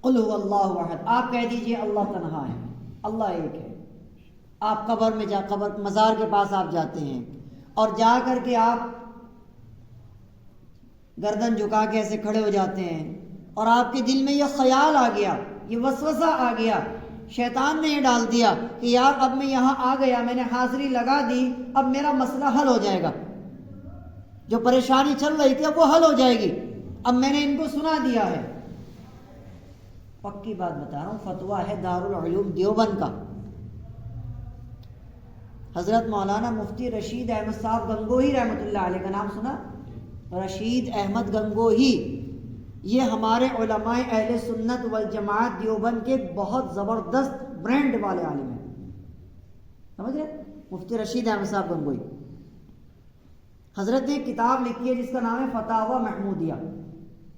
قل هو اللہ احد، آپ کہہ دیجئے اللہ تنہا ہے، اللہ ایک ہے۔ آپ قبر میں قبر مزار کے پاس آپ جاتے ہیں اور جا کر کے آپ گردن جھکا کے ایسے کھڑے ہو جاتے ہیں اور آپ کے دل میں یہ خیال آ گیا، یہ وسوسہ آ گیا، شیطان نے یہ ڈال دیا کہ یار اب میں یہاں آ گیا، میں نے حاضری لگا دی، اب میرا مسئلہ حل ہو جائے گا، جو پریشانی چل رہی تھی اب وہ حل ہو جائے گی، اب میں نے ان کو سنا دیا ہے۔ پکی بات بتا رہا ہوں، فتویٰ ہے دارالعلوم دیوبند کا، حضرت مولانا مفتی رشید احمد صاحب گنگوہی رحمۃ اللہ علیہ کا نام سنا؟ رشید احمد گنگوہی، یہ ہمارے علماء اہل سنت والجماعت دیوبند کے بہت زبردست برانڈ والے عالم ہیں، سمجھ رہے؟ مفتی رشید احمد صاحب گنگوہی، حضرت نے ایک کتاب لکھی ہے جس کا نام ہے فتاوی محمودیہ،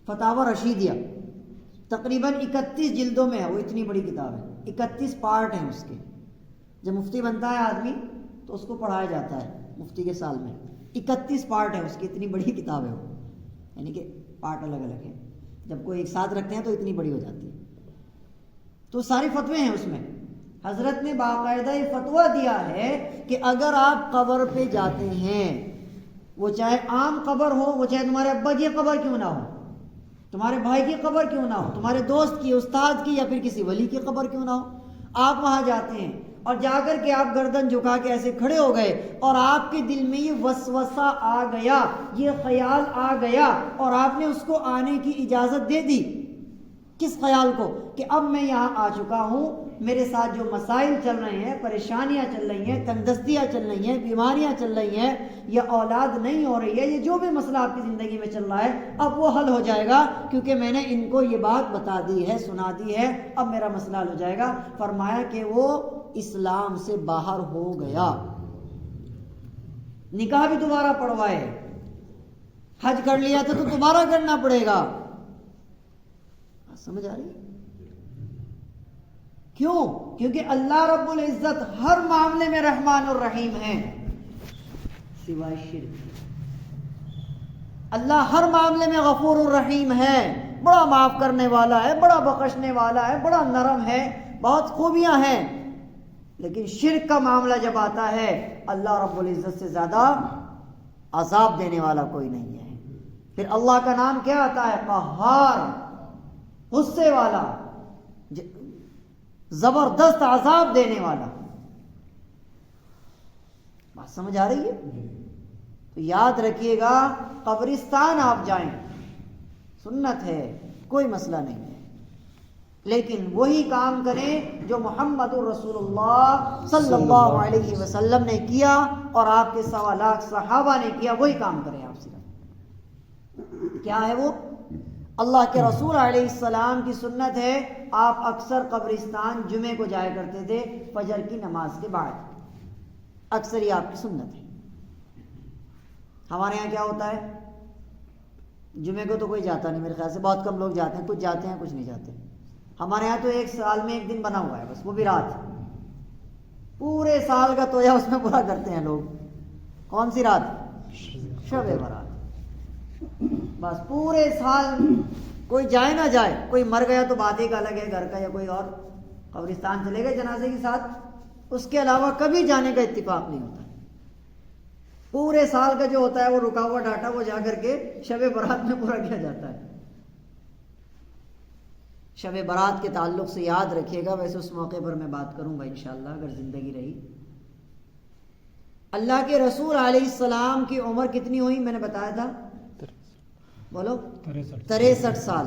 فتاوی رشیدیہ، تقریباً 31 جلدوں میں ہے، وہ اتنی بڑی کتاب ہے، 31 پارٹ ہیں اس کے۔ جب مفتی بنتا ہے آدمی تو اس کو پڑھایا جاتا ہے مفتی کے سال میں، 31 پارٹ ہے اس کی، اتنی بڑی کتاب ہے وہ، یعنی کہ پارٹ الگ الگ ہیں، جب کوئی ایک ساتھ رکھتے ہیں تو اتنی بڑی ہو جاتی ہے۔ تو ساری فتوے ہیں اس میں، حضرت نے باقاعدہ یہ فتویٰ دیا ہے کہ اگر آپ قبر پہ جاتے ہیں، وہ چاہے عام قبر ہو، وہ چاہے تمہارے ابا کی قبر کیوں نہ ہو، تمہارے بھائی کی قبر کیوں نہ ہو، تمہارے دوست کی، استاد کی، یا پھر کسی ولی کی قبر کیوں نہ ہو، آپ وہاں جاتے ہیں اور جا کر کے آپ گردن جھکا کے ایسے کھڑے ہو گئے اور آپ کے دل میں یہ وسوسہ آ گیا، یہ خیال آ گیا اور آپ نے اس کو آنے کی اجازت دے دی۔ کس خیال کو؟ کہ اب میں یہاں آ چکا ہوں، میرے ساتھ جو مسائل چل رہے ہیں، پریشانیاں چل رہی ہیں، تنگدستیاں چل رہی ہیں، بیماریاں چل رہی ہیں، یا اولاد نہیں ہو رہی ہے، یہ جو بھی مسئلہ آپ کی زندگی میں چل رہا ہے، اب وہ حل ہو جائے گا، کیونکہ میں نے ان کو یہ بات بتا دی ہے، سنا دی ہے، اب میرا مسئلہ حل ہو جائے گا۔ فرمایا کہ وہ اسلام سے باہر ہو گیا، نکاح بھی دوبارہ پڑھوائے، حج کر لیا تھا تو دوبارہ کرنا پڑے گا۔ سمجھ آ رہی ہے؟ کیوں؟ کیونکہ اللہ رب العزت ہر معاملے میں رحمان الرحیم ہے سوائے شرک۔ اللہ ہر معاملے میں غفور الرحیم ہے، بڑا معاف کرنے والا ہے، بڑا بخشنے والا ہے، بڑا نرم ہے، بہت خوبیاں ہیں، لیکن شرک کا معاملہ جب آتا ہے، اللہ رب العزت سے زیادہ عذاب دینے والا کوئی نہیں ہے۔ پھر اللہ کا نام کیا آتا ہے؟ قہار، غصے والا، زبردست عذاب دینے والا۔ بات سمجھ آ رہی ہے؟ تو یاد رکھیے گا، قبرستان آپ جائیں، سنت ہے، کوئی مسئلہ نہیں ہے، لیکن وہی کام کریں جو محمد الرسول اللہ صلی اللہ علیہ وسلم نے کیا اور آپ کے 1.25 لاکھ صحابہ نے کیا، وہی کام کریں آپ صرف۔ کیا ہے وہ؟ اللہ کے رسول علیہ السلام کی سنت ہے، آپ اکثر قبرستان جمعے کو جایا کرتے تھے، فجر کی نماز کے بعد، اکثر یہ آپ کی سنت ہے۔ ہمارے یہاں کیا ہوتا ہے، جمعے کو تو کوئی جاتا نہیں، میرے خیال سے بہت کم لوگ جاتے ہیں، کچھ جاتے ہیں کچھ نہیں جاتے. ہمارے یہاں تو ایک سال میں ایک دن بنا ہوا ہے بس، وہ بھی رات. پورے سال کا تویا اس میں پورا کرتے ہیں لوگ. کون سی رات؟ شب برات. بس پورے سال کوئی جائے نہ جائے، کوئی مر گیا تو بات ایک الگ ہے، گھر کا یا کوئی اور قبرستان چلے گئے جنازے کے ساتھ، اس کے علاوہ کبھی جانے کا اتفاق نہیں ہوتا. پورے سال کا جو ہوتا ہے وہ رکا ہوا ڈاٹا وہ جا کر کے شب برات میں پورا کیا جاتا ہے. شب برات کے تعلق سے یاد رکھیے گا، ویسے اس موقع پر میں بات کروں گا انشاءاللہ اگر زندگی رہی. اللہ کے رسول علیہ السلام کی عمر کتنی ہوئی میں نے بتایا تھا، بولو 63 سال.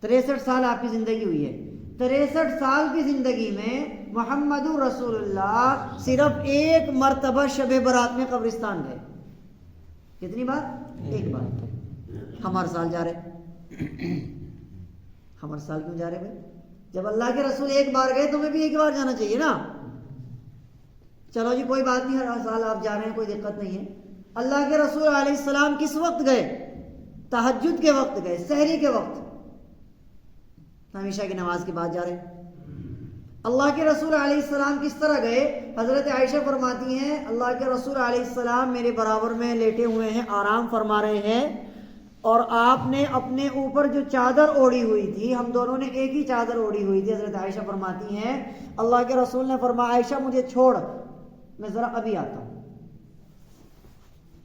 63 سال آپ کی زندگی ہوئی ہے. 63 سال کی زندگی میں محمد رسول اللہ صرف ایک مرتبہ شب برات میں قبرستان گئے. کتنی بار؟ ایک بار. ہم ہر سال جا رہے. ہم ہر سال کیوں جا رہے بھائی؟ جب اللہ کے رسول ایک بار گئے تو ہمیں بھی ایک بار جانا چاہیے نا. چلو جی کوئی بات نہیں، ہر سال آپ جا رہے ہیں، کوئی دقت نہیں ہے. اللہ کے رسول علیہ السلام کس وقت گئے؟ تہجد کے وقت گئے، سحری کے وقت. ہمیشہ کی نماز کے بعد جا رہے ہیں. اللہ کے رسول علیہ السلام کس طرح گئے؟ حضرت عائشہ فرماتی ہیں اللہ کے رسول علیہ السلام میرے برابر میں لیٹے ہوئے ہیں، آرام فرما رہے ہیں، اور آپ نے اپنے اوپر جو چادر اوڑھی ہوئی تھی، ہم دونوں نے ایک ہی چادر اوڑھی ہوئی تھی. حضرت عائشہ فرماتی ہیں اللہ کے رسول نے فرمایا عائشہ مجھے چھوڑ، میں ذرا ابھی آتا ہوں.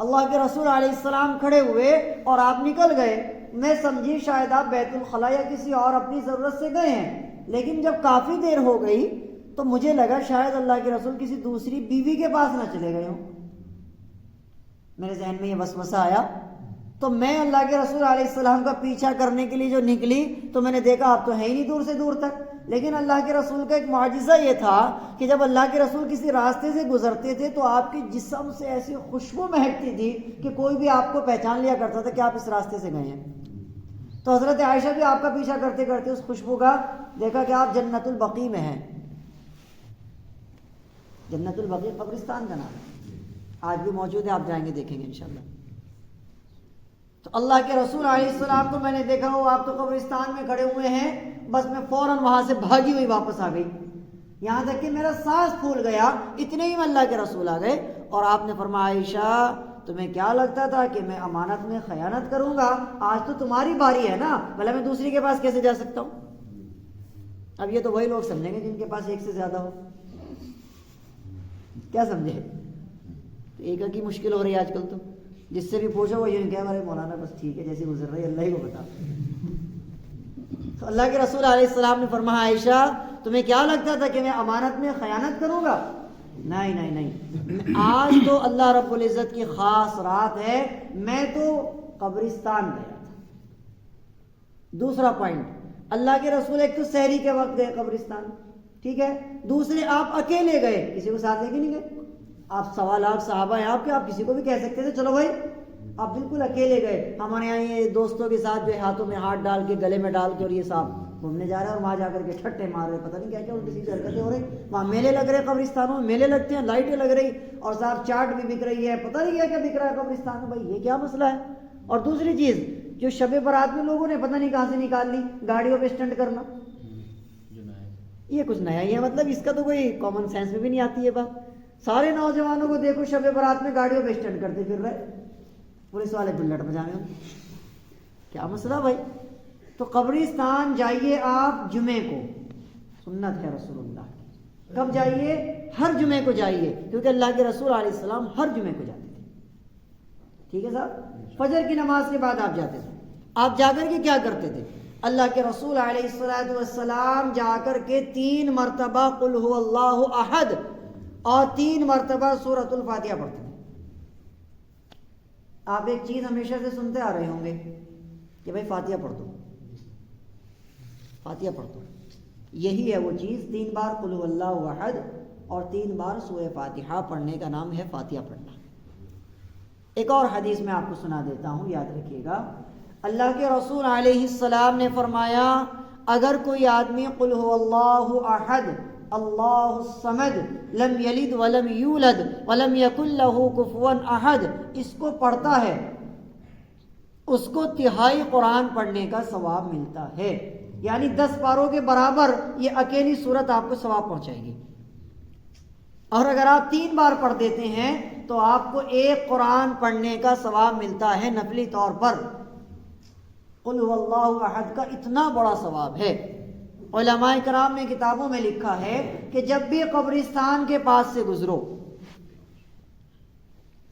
اللہ کے رسول علیہ السلام کھڑے ہوئے اور آپ نکل گئے. میں سمجھی شاید آپ بیت الخلاء یا کسی اور اپنی ضرورت سے گئے ہیں، لیکن جب کافی دیر ہو گئی تو مجھے لگا شاید اللہ کے رسول کسی دوسری بیوی کے پاس نہ چلے گئے ہوں. میرے ذہن میں یہ وسوسہ آیا تو میں اللہ کے رسول علیہ السلام کا پیچھا کرنے کے لیے جو نکلی تو میں نے دیکھا آپ تو ہے ہی نہیں دور سے دور تک. لیکن اللہ کے رسول کا ایک معجزہ یہ تھا کہ جب اللہ کے رسول کسی راستے سے گزرتے تھے تو آپ کے جسم سے ایسی خوشبو مہکتی تھی کہ کوئی بھی آپ کو پہچان لیا کرتا تھا کہ آپ اس راستے سے گئے ہیں. تو حضرت عائشہ بھی آپ کا پیچھا کرتے کرتے اس خوشبو کا دیکھا کہ آپ جنت البقیع میں ہیں. جنت البقیع قبرستان کا نام ہے، آج بھی موجود ہے، آپ جائیں گے دیکھیں گے انشاءاللہ. تو اللہ کے رسول علیہ السلام کو میں نے دیکھا وہ آپ تو قبرستان میں کھڑے ہوئے ہیں، بس میں فوراً وہاں سے بھاگی ہوئی واپس آ گئی. یہاں تک کہ میرا سانس پھول گیا، اتنے ہی میں اللہ کے رسول آ گئے اور آپ نے فرمایا عائشہ تمہیں کیا لگتا تھا کہ میں امانت میں خیانت کروں گا؟ آج تو تمہاری باری ہے نا، بھلا میں دوسری کے پاس کیسے جا سکتا ہوں؟ اب یہ تو وہی لوگ سمجھیں گے جن کے پاس ایک سے زیادہ ہو. کیا سمجھے؟ ایک کی مشکل ہو رہی ہے آج کل، تو جس سے بھی پوچھو وہ یہ کہہ رہے مولانا بس ٹھیک ہے جیسے گزر رہی ہے اللہ ہی کو بتا. تو اللہ کے رسول علیہ السلام نے فرمایا عائشہ تمہیں کیا لگتا تھا کہ میں امانت میں خیانت کروں گا؟ نہیں نہیں نہیں، آج تو اللہ رب العزت کی خاص رات ہے، میں تو قبرستان گیا تھا. دوسرا پوائنٹ، اللہ کے رسول ایک تو سحری کے وقت گئے قبرستان، ٹھیک ہے، دوسرے آپ اکیلے گئے، کسی کو ساتھ لے کے نہیں گئے. آپ 1.25 لاکھ صحابہ ہیں آپ کے، آپ کسی کو بھی کہہ سکتے تھے چلو بھائی، آپ بالکل اکیلے گئے. ہمارے یہاں یہ دوستوں کے ساتھ جو ہاتھوں میں ہاتھ ڈال کے گلے میں ڈال کے اور یہ صاحب گھومنے جا رہے ہیں اور وہاں جا کر کے ٹھٹے مار رہے، پتہ نہیں کیا کیا الٹی سیدھی حرکتیں ہو رہی. وہاں میلے لگ رہے، قبرستانوں میں میلے لگتے ہیں، لائٹیں لگ رہی اور صاحب چاٹ بھی بک رہی ہے، پتہ نہیں کیا کیا بک رہا ہے قبرستان میں. بھائی یہ کیا مسئلہ ہے؟ اور دوسری چیز جو شب برات میں لوگوں نے پتہ نہیں کہاں سے نکال لی گاڑیوں پہ اسٹنٹ کرنا، یہ کچھ نیا ہی ہے. مطلب اس کا تو کوئی کامن سینس میں بھی نہیں آتی ہے بات. سارے نوجوانوں کو دیکھو شب برات میں گاڑیوں پہ اسٹنٹ کرتے پھر رہے، پولیس والے بلٹ بجانے ہوں. کیا مسئلہ بھائی؟ تو قبرستان جائیے آپ جمعے کو، سنت ہے رسول اللہ کی. کب جائیے؟ ہر جمعے کو جائیے، کیونکہ اللہ کے رسول علیہ السلام ہر جمعے کو جاتے تھے. ٹھیک ہے صاحب؟ فجر کی نماز کے بعد آپ جاتے تھے. آپ جا کر کے کیا کرتے تھے؟ اللہ کے رسول علیہ السلام جا کر کے 3 مرتبہ قل هو اللہ احد اور 3 مرتبہ سورۃ الفاتحہ پڑھتے تھے. آپ ایک چیز ہمیشہ سے سنتے آ رہے ہوں گے کہ بھائی فاتحہ پڑھ دو، فاتحہ پڑھ دو. یہی ہے وہ چیز، 3 بار قل هو اللہ احد اور 3 بار سورہ فاتحہ پڑھنے کا نام ہے فاتحہ پڑھنا. ایک اور حدیث میں آپ کو سنا دیتا ہوں، یاد رکھیے گا. اللہ کے رسول علیہ السلام نے فرمایا اگر کوئی آدمی قل هو اللہ احد اللہ الصمد لم یلد ولم یولد ولم یکن لہ کفوا احد، اس کو پڑھتا ہے اس کو تہائی قرآن پڑھنے کا ثواب ملتا ہے، یعنی 10 پاروں کے برابر یہ اکیلی سورت آپ کو ثواب پہنچائے گی۔ اور اگر آپ 3 بار پڑھ دیتے ہیں تو آپ کو 1 قرآن پڑھنے کا ثواب ملتا ہے نفلی طور پر۔ قل هو اللہ احد کا اتنا بڑا ثواب ہے۔ علماء کرام نے کتابوں میں لکھا ہے کہ جب بھی قبرستان کے پاس سے گزرو،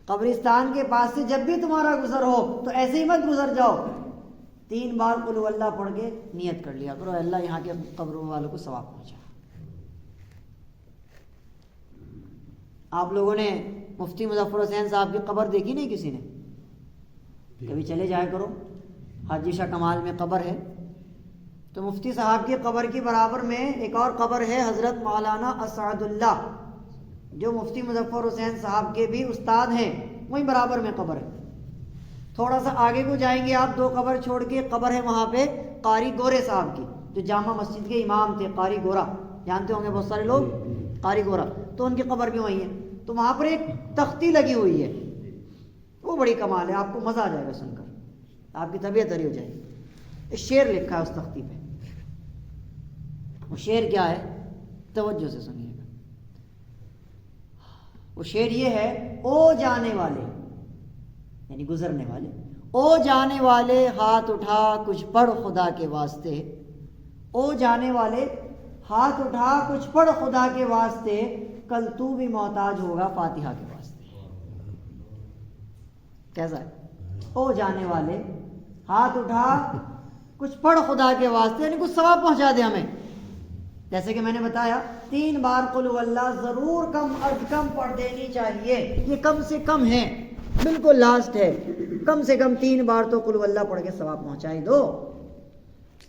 قبرستان کے پاس سے جب بھی تمہارا گزر ہو تو ایسے ہی مت گزر جاؤ، 3 بار قل هو اللہ پڑھ کے نیت کر لیا کرو اللہ یہاں کے قبروں والوں کو ثواب پہنچا۔ آپ لوگوں نے مفتی مظفر حسین صاحب کی قبر دیکھی نہیں کسی نے؟ کبھی چلے جایا کرو، حاجی شاہ کمال میں قبر ہے، تو مفتی صاحب کی قبر کی برابر میں ایک اور قبر ہے حضرت مولانا اسعد اللہ، جو مفتی مظفر حسین صاحب کے بھی استاد ہیں، وہیں برابر میں قبر ہے۔ تھوڑا سا آگے کو جائیں گے آپ 2 قبر چھوڑ کے قبر ہے وہاں پہ قاری گورے صاحب کی، جو جامع مسجد کے امام تھے، قاری گورا جانتے ہوں گے بہت سارے لوگ، قاری گورا، تو ان کی قبر بھی وہیں ہے۔ تو وہاں پر ایک تختی لگی ہوئی ہے، وہ بڑی کمال ہے، آپ کو مزہ آ جائے گا سن کر، آپ کی طبیعت ہری ہو جائے گی۔ ایک شعر لکھا ہے اس تختی پہ، وہ شعر کیا ہے توجہ سے سنیے گا۔ وہ شعر یہ ہے، او جانے والے یعنی گزرنے والے، او جانے والے ہاتھ اٹھا کچھ پڑھ خدا کے واسطے، او جانے والے ہاتھ اٹھا کچھ پڑھ خدا کے واسطے، کل تو بھی محتاج ہوگا فاتحہ کے واسطے۔ کیسا ہے؟ او جانے والے ہاتھ اٹھا کچھ پڑھ خدا کے واسطے، یعنی کچھ ثواب پہنچا دے ہمیں۔ جیسے کہ میں نے بتایا 3 بار قل هو اللہ ضرور کم از کم پڑھ دینی چاہیے، یہ کم سے کم ہے، بالکل لاسٹ ہے، کم سے کم 3 بار تو قل هو اللہ پڑھ کے ثواب پہنچائی دو۔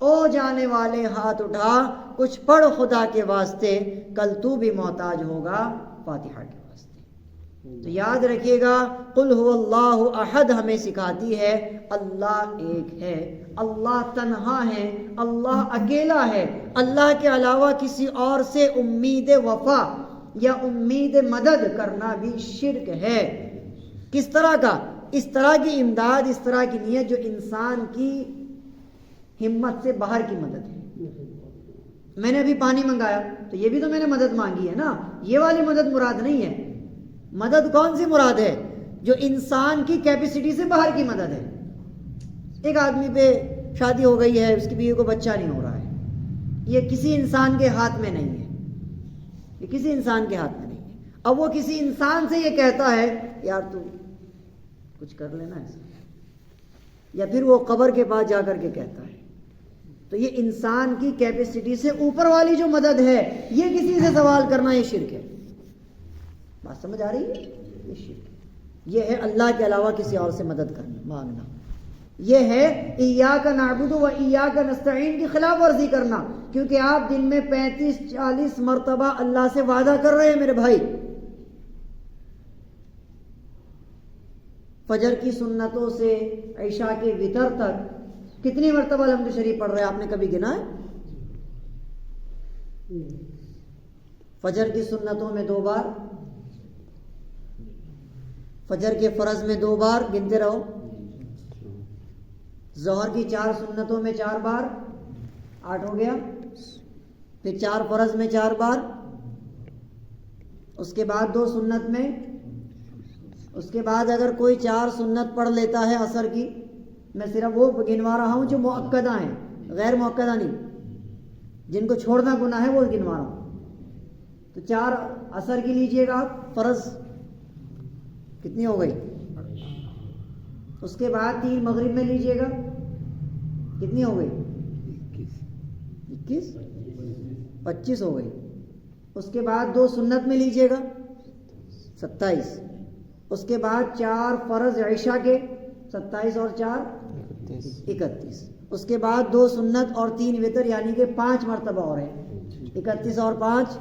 او جانے والے ہاتھ اٹھا کچھ پڑھ خدا کے واسطے، کل تو بھی محتاج ہوگا فاتحہ کے واسطے۔ تو یاد رکھیے گا قل هو اللہ احد ہمیں سکھاتی ہے اللہ ایک ہے، اللہ تنہا ہے، اللہ اکیلا ہے، اللہ کے علاوہ کسی اور سے امید وفا یا امید مدد کرنا بھی شرک ہے۔ کس طرح کا؟ اس طرح کی امداد، اس طرح کی نیت جو انسان کی ہمت سے باہر کی مدد ہے۔ میں نے ابھی پانی منگایا تو یہ بھی تو میں نے مدد مانگی ہے نا، یہ والی مدد مراد نہیں ہے۔ مدد کون سی مراد ہے؟ جو انسان کی کیپیسٹی سے باہر کی مدد ہے۔ ایک آدمی پہ شادی ہو گئی ہے، اس کی بیوی کو بچہ نہیں ہو رہا ہے، یہ کسی انسان کے ہاتھ میں نہیں ہے، یہ کسی انسان کے ہاتھ میں نہیں ہے۔ اب وہ کسی انسان سے یہ کہتا ہے یار تو کچھ کر لینا ایسا، یا پھر وہ قبر کے پاس جا کر کے کہتا ہے، تو یہ انسان کی کیپیسٹی سے اوپر والی جو مدد ہے، یہ کسی سے سوال کرنا یہ شرک ہے۔ بات سمجھ آ رہی ہے؟ یہ شرک ہے، یہ ہے اللہ کے علاوہ کسی اور سے مدد کرنا، مانگنا، یہ ہے ایاک نعبد و ایاک نستعین کی خلاف ورزی کرنا، کیونکہ آپ دن میں 35-40 مرتبہ اللہ سے وعدہ کر رہے ہیں میرے بھائی۔ فجر کی سنتوں سے عشاء کے وتر تک کتنی مرتبہ الحمد شریف پڑھ رہے ہیں؟ آپ نے کبھی گنا ہے؟ فجر کی سنتوں میں 2 بار، فجر کے فرض میں 2 بار، گنتے رہو۔ ظہر کی 4 سنتوں میں 4 بار، 8 ہو گیا، پھر 4 فرض میں 4 بار، اس کے بعد 2 سنت میں، اس کے بعد اگر کوئی 4 سنت پڑھ لیتا ہے عصر کی، میں صرف وہ گنوا رہا ہوں جو مؤکدہ ہیں، غیر مؤکدہ نہیں، جن کو چھوڑنا گناہ ہے وہ گنوا رہا ہوں۔ تو 4 عصر کی لیجئے گا آپ، فرض کتنی ہو گئی؟ اس کے بعد 3 مغرب میں لیجئے گا، کتنی ہو گئی؟ 21 25 ہو گئی۔ اس کے بعد 2 سنت میں لیجئے گا، 27۔ اس کے بعد 4 فرض عشاء کے، 27 اور 4 31۔ اس کے بعد 2 سنت اور 3 وتر، یعنی کہ 5 مرتبہ اور ہیں، 31 اور 5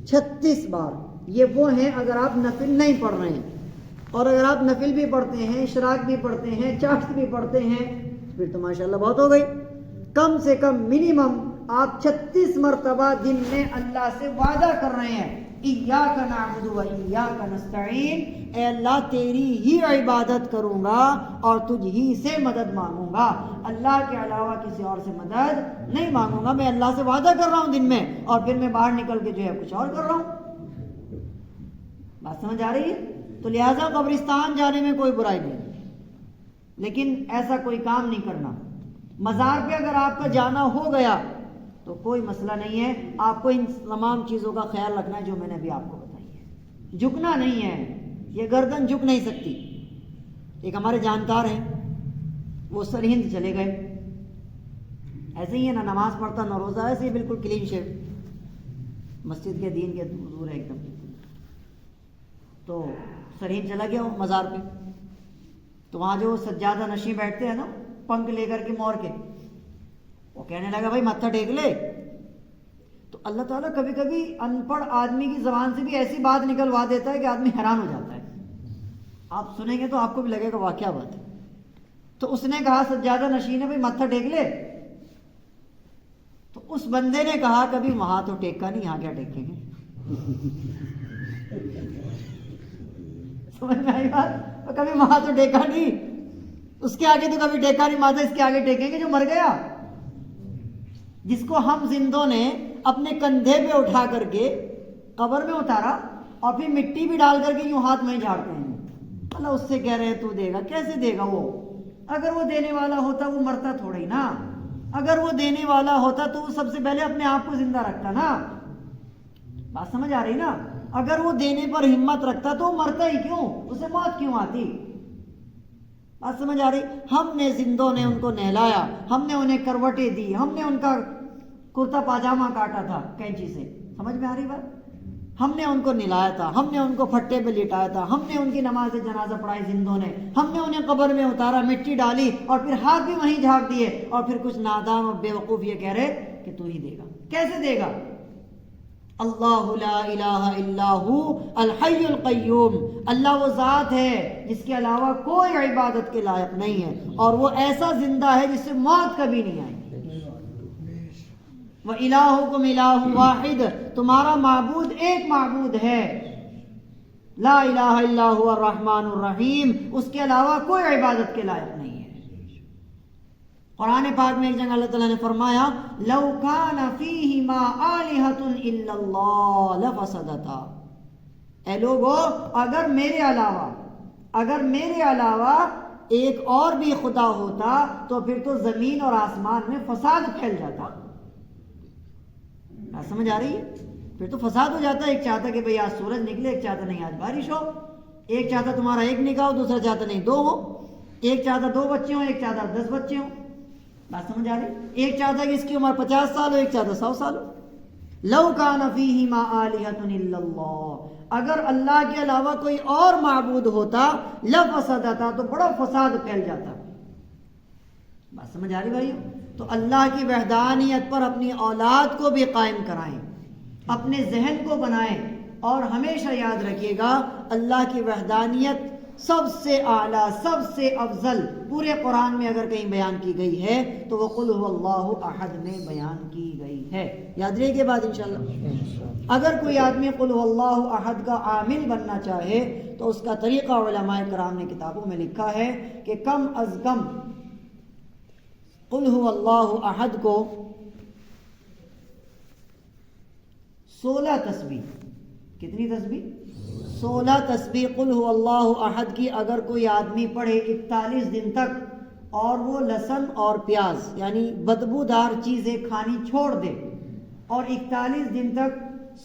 36 بار۔ یہ وہ ہیں اگر آپ نفل نہیں پڑھ رہے ہیں، اور اگر آپ نفل بھی پڑھتے ہیں، اشراق بھی پڑھتے ہیں، چاشت بھی پڑھتے ہیں، پھر تو ماشاءاللہ بہت ہو گئی۔ کم سے کم منیمم آپ 36 مرتبہ دن میں اللہ سے وعدہ کر رہے ہیں ایاک نعبد و ایاک نستعین، اے اللہ تیری ہی عبادت کروں گا اور تجھ ہی سے مدد مانگوں گا، اللہ کے علاوہ کسی اور سے مدد نہیں مانگوں گا۔ میں اللہ سے وعدہ کر رہا ہوں دن میں، اور پھر میں باہر نکل کے جو ہے کچھ اور کر رہا ہوں۔ بات سمجھ آ رہی ہے؟ تو لہٰذا قبرستان جانے میں کوئی برائی نہیں، لیکن ایسا کوئی کام نہیں کرنا۔ مزار پہ اگر آپ کا جانا ہو گیا تو کوئی مسئلہ نہیں ہے، آپ کو ان تمام چیزوں کا خیال رکھنا ہے جو میں نے ابھی آپ کو بتائی ہے۔ جھکنا نہیں ہے، یہ گردن جھک نہیں سکتی۔ ایک ہمارے جانکار ہیں، وہ سرہند چلے گئے، ایسے ہی ہے نہ نماز پڑھتا نہ روزہ، ایسے ہی بالکل کلین شیو، مسجد کے دین کے دور ہے ایک دم۔ تو سرہند چلا گیا وہ مزار پہ، تو وہاں جو سجادہ نشیں بیٹھتے ہیں نا پنکھ لے کر کے مور کے، وہ کہنے لگا بھائی متھا ٹیک لے۔ تو اللہ تعالیٰ کبھی کبھی ان پڑھ آدمی کی زبان سے بھی ایسی بات نکلوا دیتا ہے کہ آدمی حیران ہو جاتا ہے، آپ سنیں گے تو آپ کو بھی لگے گا واقعہ بات ہے۔ تو اس نے کہا سجادہ نشین ہے بھائی متھا ٹیک لے، تو اس بندے نے کہا کبھی وہاں تو ٹیکا نہیں، یہاں کیا ٹیکیں گے؟ سمجھ میں آئی بات؟ کبھی وہاں تو ٹیکا نہیں، اس کے آگے تو کبھی ٹیکا نہیں مارتا، اس کے آگے ٹیکیں گے جو مر گیا، جس کو ہم زندوں نے اپنے کندھے پہ اٹھا کر کے قبر میں اتارا اور پھر مٹی بھی ڈال کر کے یوں ہاتھ میں جھاڑتے ہیں۔ اللہ اس سے کہہ رہے ہیں تو دے گا، کیسے دے گا وہ؟ اگر وہ دینے والا ہوتا وہ مرتا تھوڑا ہی نا، اگر وہ دینے والا ہوتا تو وہ سب سے پہلے اپنے آپ کو زندہ رکھتا نا۔ بات سمجھ آ رہی نا؟ اگر وہ دینے پر ہمت رکھتا تو وہ مرتا ہی کیوں، اسے موت کیوں آتی؟ بات سمجھ آ رہی؟ ہم نے زندوں نے ان کو نہلایا، ہم نے انہیں کروٹیں دی، ہم نے ان کا کرتا پاجامہ کاٹا تھا کینچی سے، سمجھ میں آ رہی بات؟ ہم نے ان کو نہلایا تھا، ہم نے ان کو پھٹے پہ لٹایا تھا، ہم نے ان کی نماز جنازہ پڑھائی زندوں نے، ہم نے انہیں قبر میں اتارا، مٹی ڈالی اور پھر ہاتھ بھی وہیں جھانک دیے، اور پھر کچھ نادان اور بے وقوف یہ کہہ رہے کہ تو ہی دے گا۔ کیسے دے گا؟ اللہ لا الہ الا ہو الحی القیوم، اللہ وہ ذات ہے جس کے علاوہ کوئی عبادت کے لائق نہیں ہے، اور وہ ایسا زندہ ہے جس سے موت کبھی نہیں آئی۔ وَإِلَٰهُكُمْ إِلَٰهٌ وَاحِدٌ، تمہارا معبود ایک معبود ہے، لا الہ الا هو الرحمن الرحیم، اس کے علاوہ کوئی عبادت کے لائق نہیں ہے۔ قرآن پاک میں ایک جگہ اللہ تعالیٰ نے فرمایا لَوْ كَانَ فِيهِمَا آلِهَةٌ إِلَّا اللَّهُ لَفَسَدَتَا، اے لوگو اگر میرے علاوہ ایک اور بھی خدا ہوتا تو پھر تو زمین اور آسمان میں فساد پھیل جاتا۔ سمجھ آ رہی ہے؟ پھر تو فساد ہو جاتا ہے، ایک چاہتا کہ بھئی آج سورج نکلے، ایک چاہتا نہیں آج بارش ہو، ایک چاہتا تمہارا ایک نکاح ہو، دوسرا چاہتا نہیں دو ہو، ایک چاہتا 2 بچے ہوں، ایک چاہتا 10 بچے ہوں۔ بات سمجھ آ رہی؟ ایک چاہتا کہ اس کی عمر 50 سال ہو، ایک چاہتا 100 سال ہو۔ لَوْ كَانَ فِيهِمَا آلِهَةٌ إِلَّا اللَّهُ، اگر اللہ کے علاوہ کوئی اور معبود ہوتا لَفَسَدَتَا، تو بڑا فساد پھیل جاتا۔ بات سمجھ آ رہی بھائی؟ تو اللہ کی وحدانیت پر اپنی اولاد کو بھی قائم کرائیں، اپنے ذہن کو بنائیں، اور ہمیشہ یاد رکھیے گا اللہ کی وحدانیت سب سے اعلیٰ، سب سے افضل پورے قرآن میں اگر کہیں بیان کی گئی ہے تو وہ قل هو اللہ احد میں بیان کی گئی ہے۔ یاد رہے گی بات انشاءاللہ۔ اگر کوئی آدمی قل هو اللہ احد کا عامل بننا چاہے تو اس کا طریقہ علماء کرام نے کتابوں میں لکھا ہے کہ کم از کم قل هو اللہ احد کو 16 تسبیح، کتنی تسبیح؟ 16 تسبیح قل هو اللہ احد کی اگر کوئی آدمی پڑھے 41 دن تک، اور وہ لہسن اور پیاز یعنی بدبودار چیزیں کھانی چھوڑ دے، اور 41 دن تک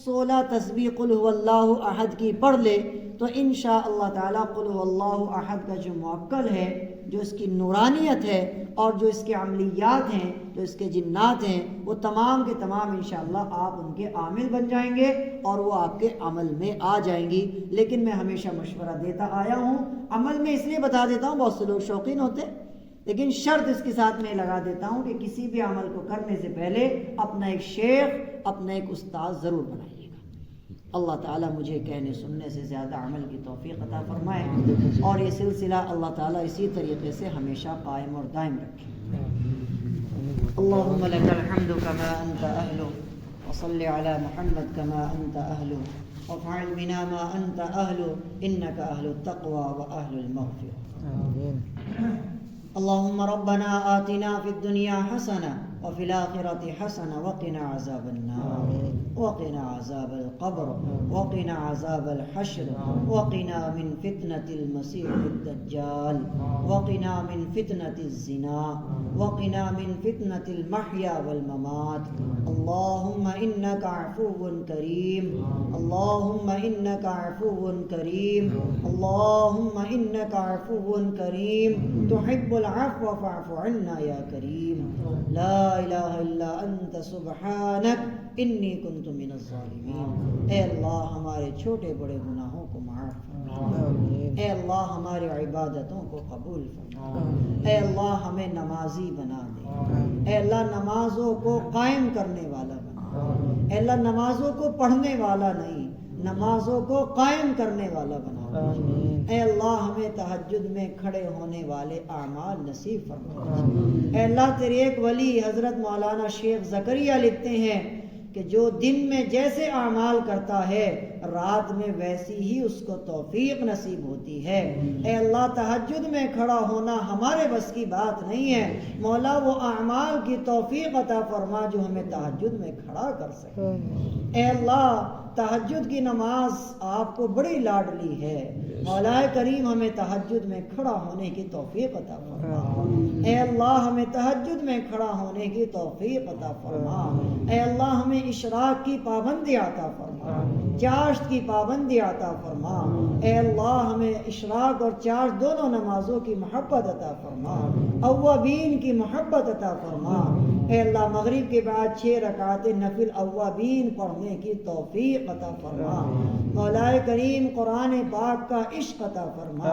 16 تسبیح قل هو اللہ احد کی پڑھ لے، تو انشاءاللہ تعالی قل هو اللہ احد کا جو موکل ہے، جو اس کی نورانیت ہے اور جو اس کے عملیات ہیں، جو اس کے جنات ہیں، وہ تمام کے تمام انشاءاللہ آپ ان کے عامل بن جائیں گے اور وہ آپ کے عمل میں آ جائیں گی۔ لیکن میں ہمیشہ مشورہ دیتا آیا ہوں، عمل میں اس لیے بتا دیتا ہوں، بہت سے لوگ شوقین ہوتے ہیں، لیکن شرط اس کے ساتھ میں لگا دیتا ہوں کہ کسی بھی عمل کو کرنے سے پہلے اپنا ایک شیخ، اپنا ایک استاد ضرور بنائیے گا۔ اللہ تعالیٰ مجھے کہنے سننے سے زیادہ عمل کی توفیق عطا فرمائے، اور یہ سلسلہ اللہ تعالیٰ اسی طریقے سے ہمیشہ قائم اور دائم رکھے۔ اللهم لك الحمد كما أنت أهله، وصل على محمد كما أنت أهله، وافعل بنا ما أنت أهله، إنك أهل التقوى وأهل المغفرة. آمين. اللهم ربنا آتنا في الدنيا حسنة وفي الآخرة حسنة وقنا عذاب النار، وقنا عذاب القبر، وقنا عذاب الحشر، وقنا من فتنة المسيح الدجال، وقنا من فتنة الزنا، وقنا من فتنة المحيا والممات. اللهم إنك عفو كريم، اللهم إنك عفو كريم، اللهم إنك عفو كريم تحب العفو فاعف عنا يا کریم. لا الہ الا انت سبحانک انی کنت من الظالمین. اے اللہ ہمارے چھوٹے بڑے گناہوں کو معاف فرما، اے اللہ ہماری عبادتوں کو قبول فرما، اے اللہ ہمیں نمازی بنا دے، اے اللہ نمازوں کو قائم کرنے والا بنا، اے اللہ نمازوں کو پڑھنے والا نہیں، نمازوں کو قائم کرنے والا بنا. اے اللہ ہمیں تہجد میں کھڑے ہونے والے اعمال نصیب فرما. اے اللہ تیرے ایک ولی حضرت مولانا شیخ زکریہ لکھتے ہیں کہ جو دن میں جیسے اعمال کرتا ہے رات میں ویسی ہی اس کو توفیق نصیب ہوتی ہے. اے اللہ تہجد میں کھڑا ہونا ہمارے بس کی بات نہیں ہے، مولا وہ اعمال کی توفیق عطا فرما جو ہمیں تہجد میں کھڑا کر سکے. اے اللہ تہجد کی نماز آپ کو بڑی لاڈلی ہے، مولا کریم ہمیں تہجد میں کھڑا ہونے کی توفیق عطا فرما. اے اللہ ہمیں تہجد میں کھڑا ہونے کی توفیق عطا فرما. اے اللہ ہمیں اشراق کی پابندی عطا فرما، چاشت کی پابندی عطا فرما. اے اللہ ہمیں اشراق اور چاشت دونوں نمازوں کی محبت عطا فرما، اوابین کی محبت عطا فرما. اے اللہ مغرب کے بعد 6 رکعت نفل اوابین پڑھنے کی توفیق عطا فرما. مولا کریم قرآن پاک کا عشق عطا فرما.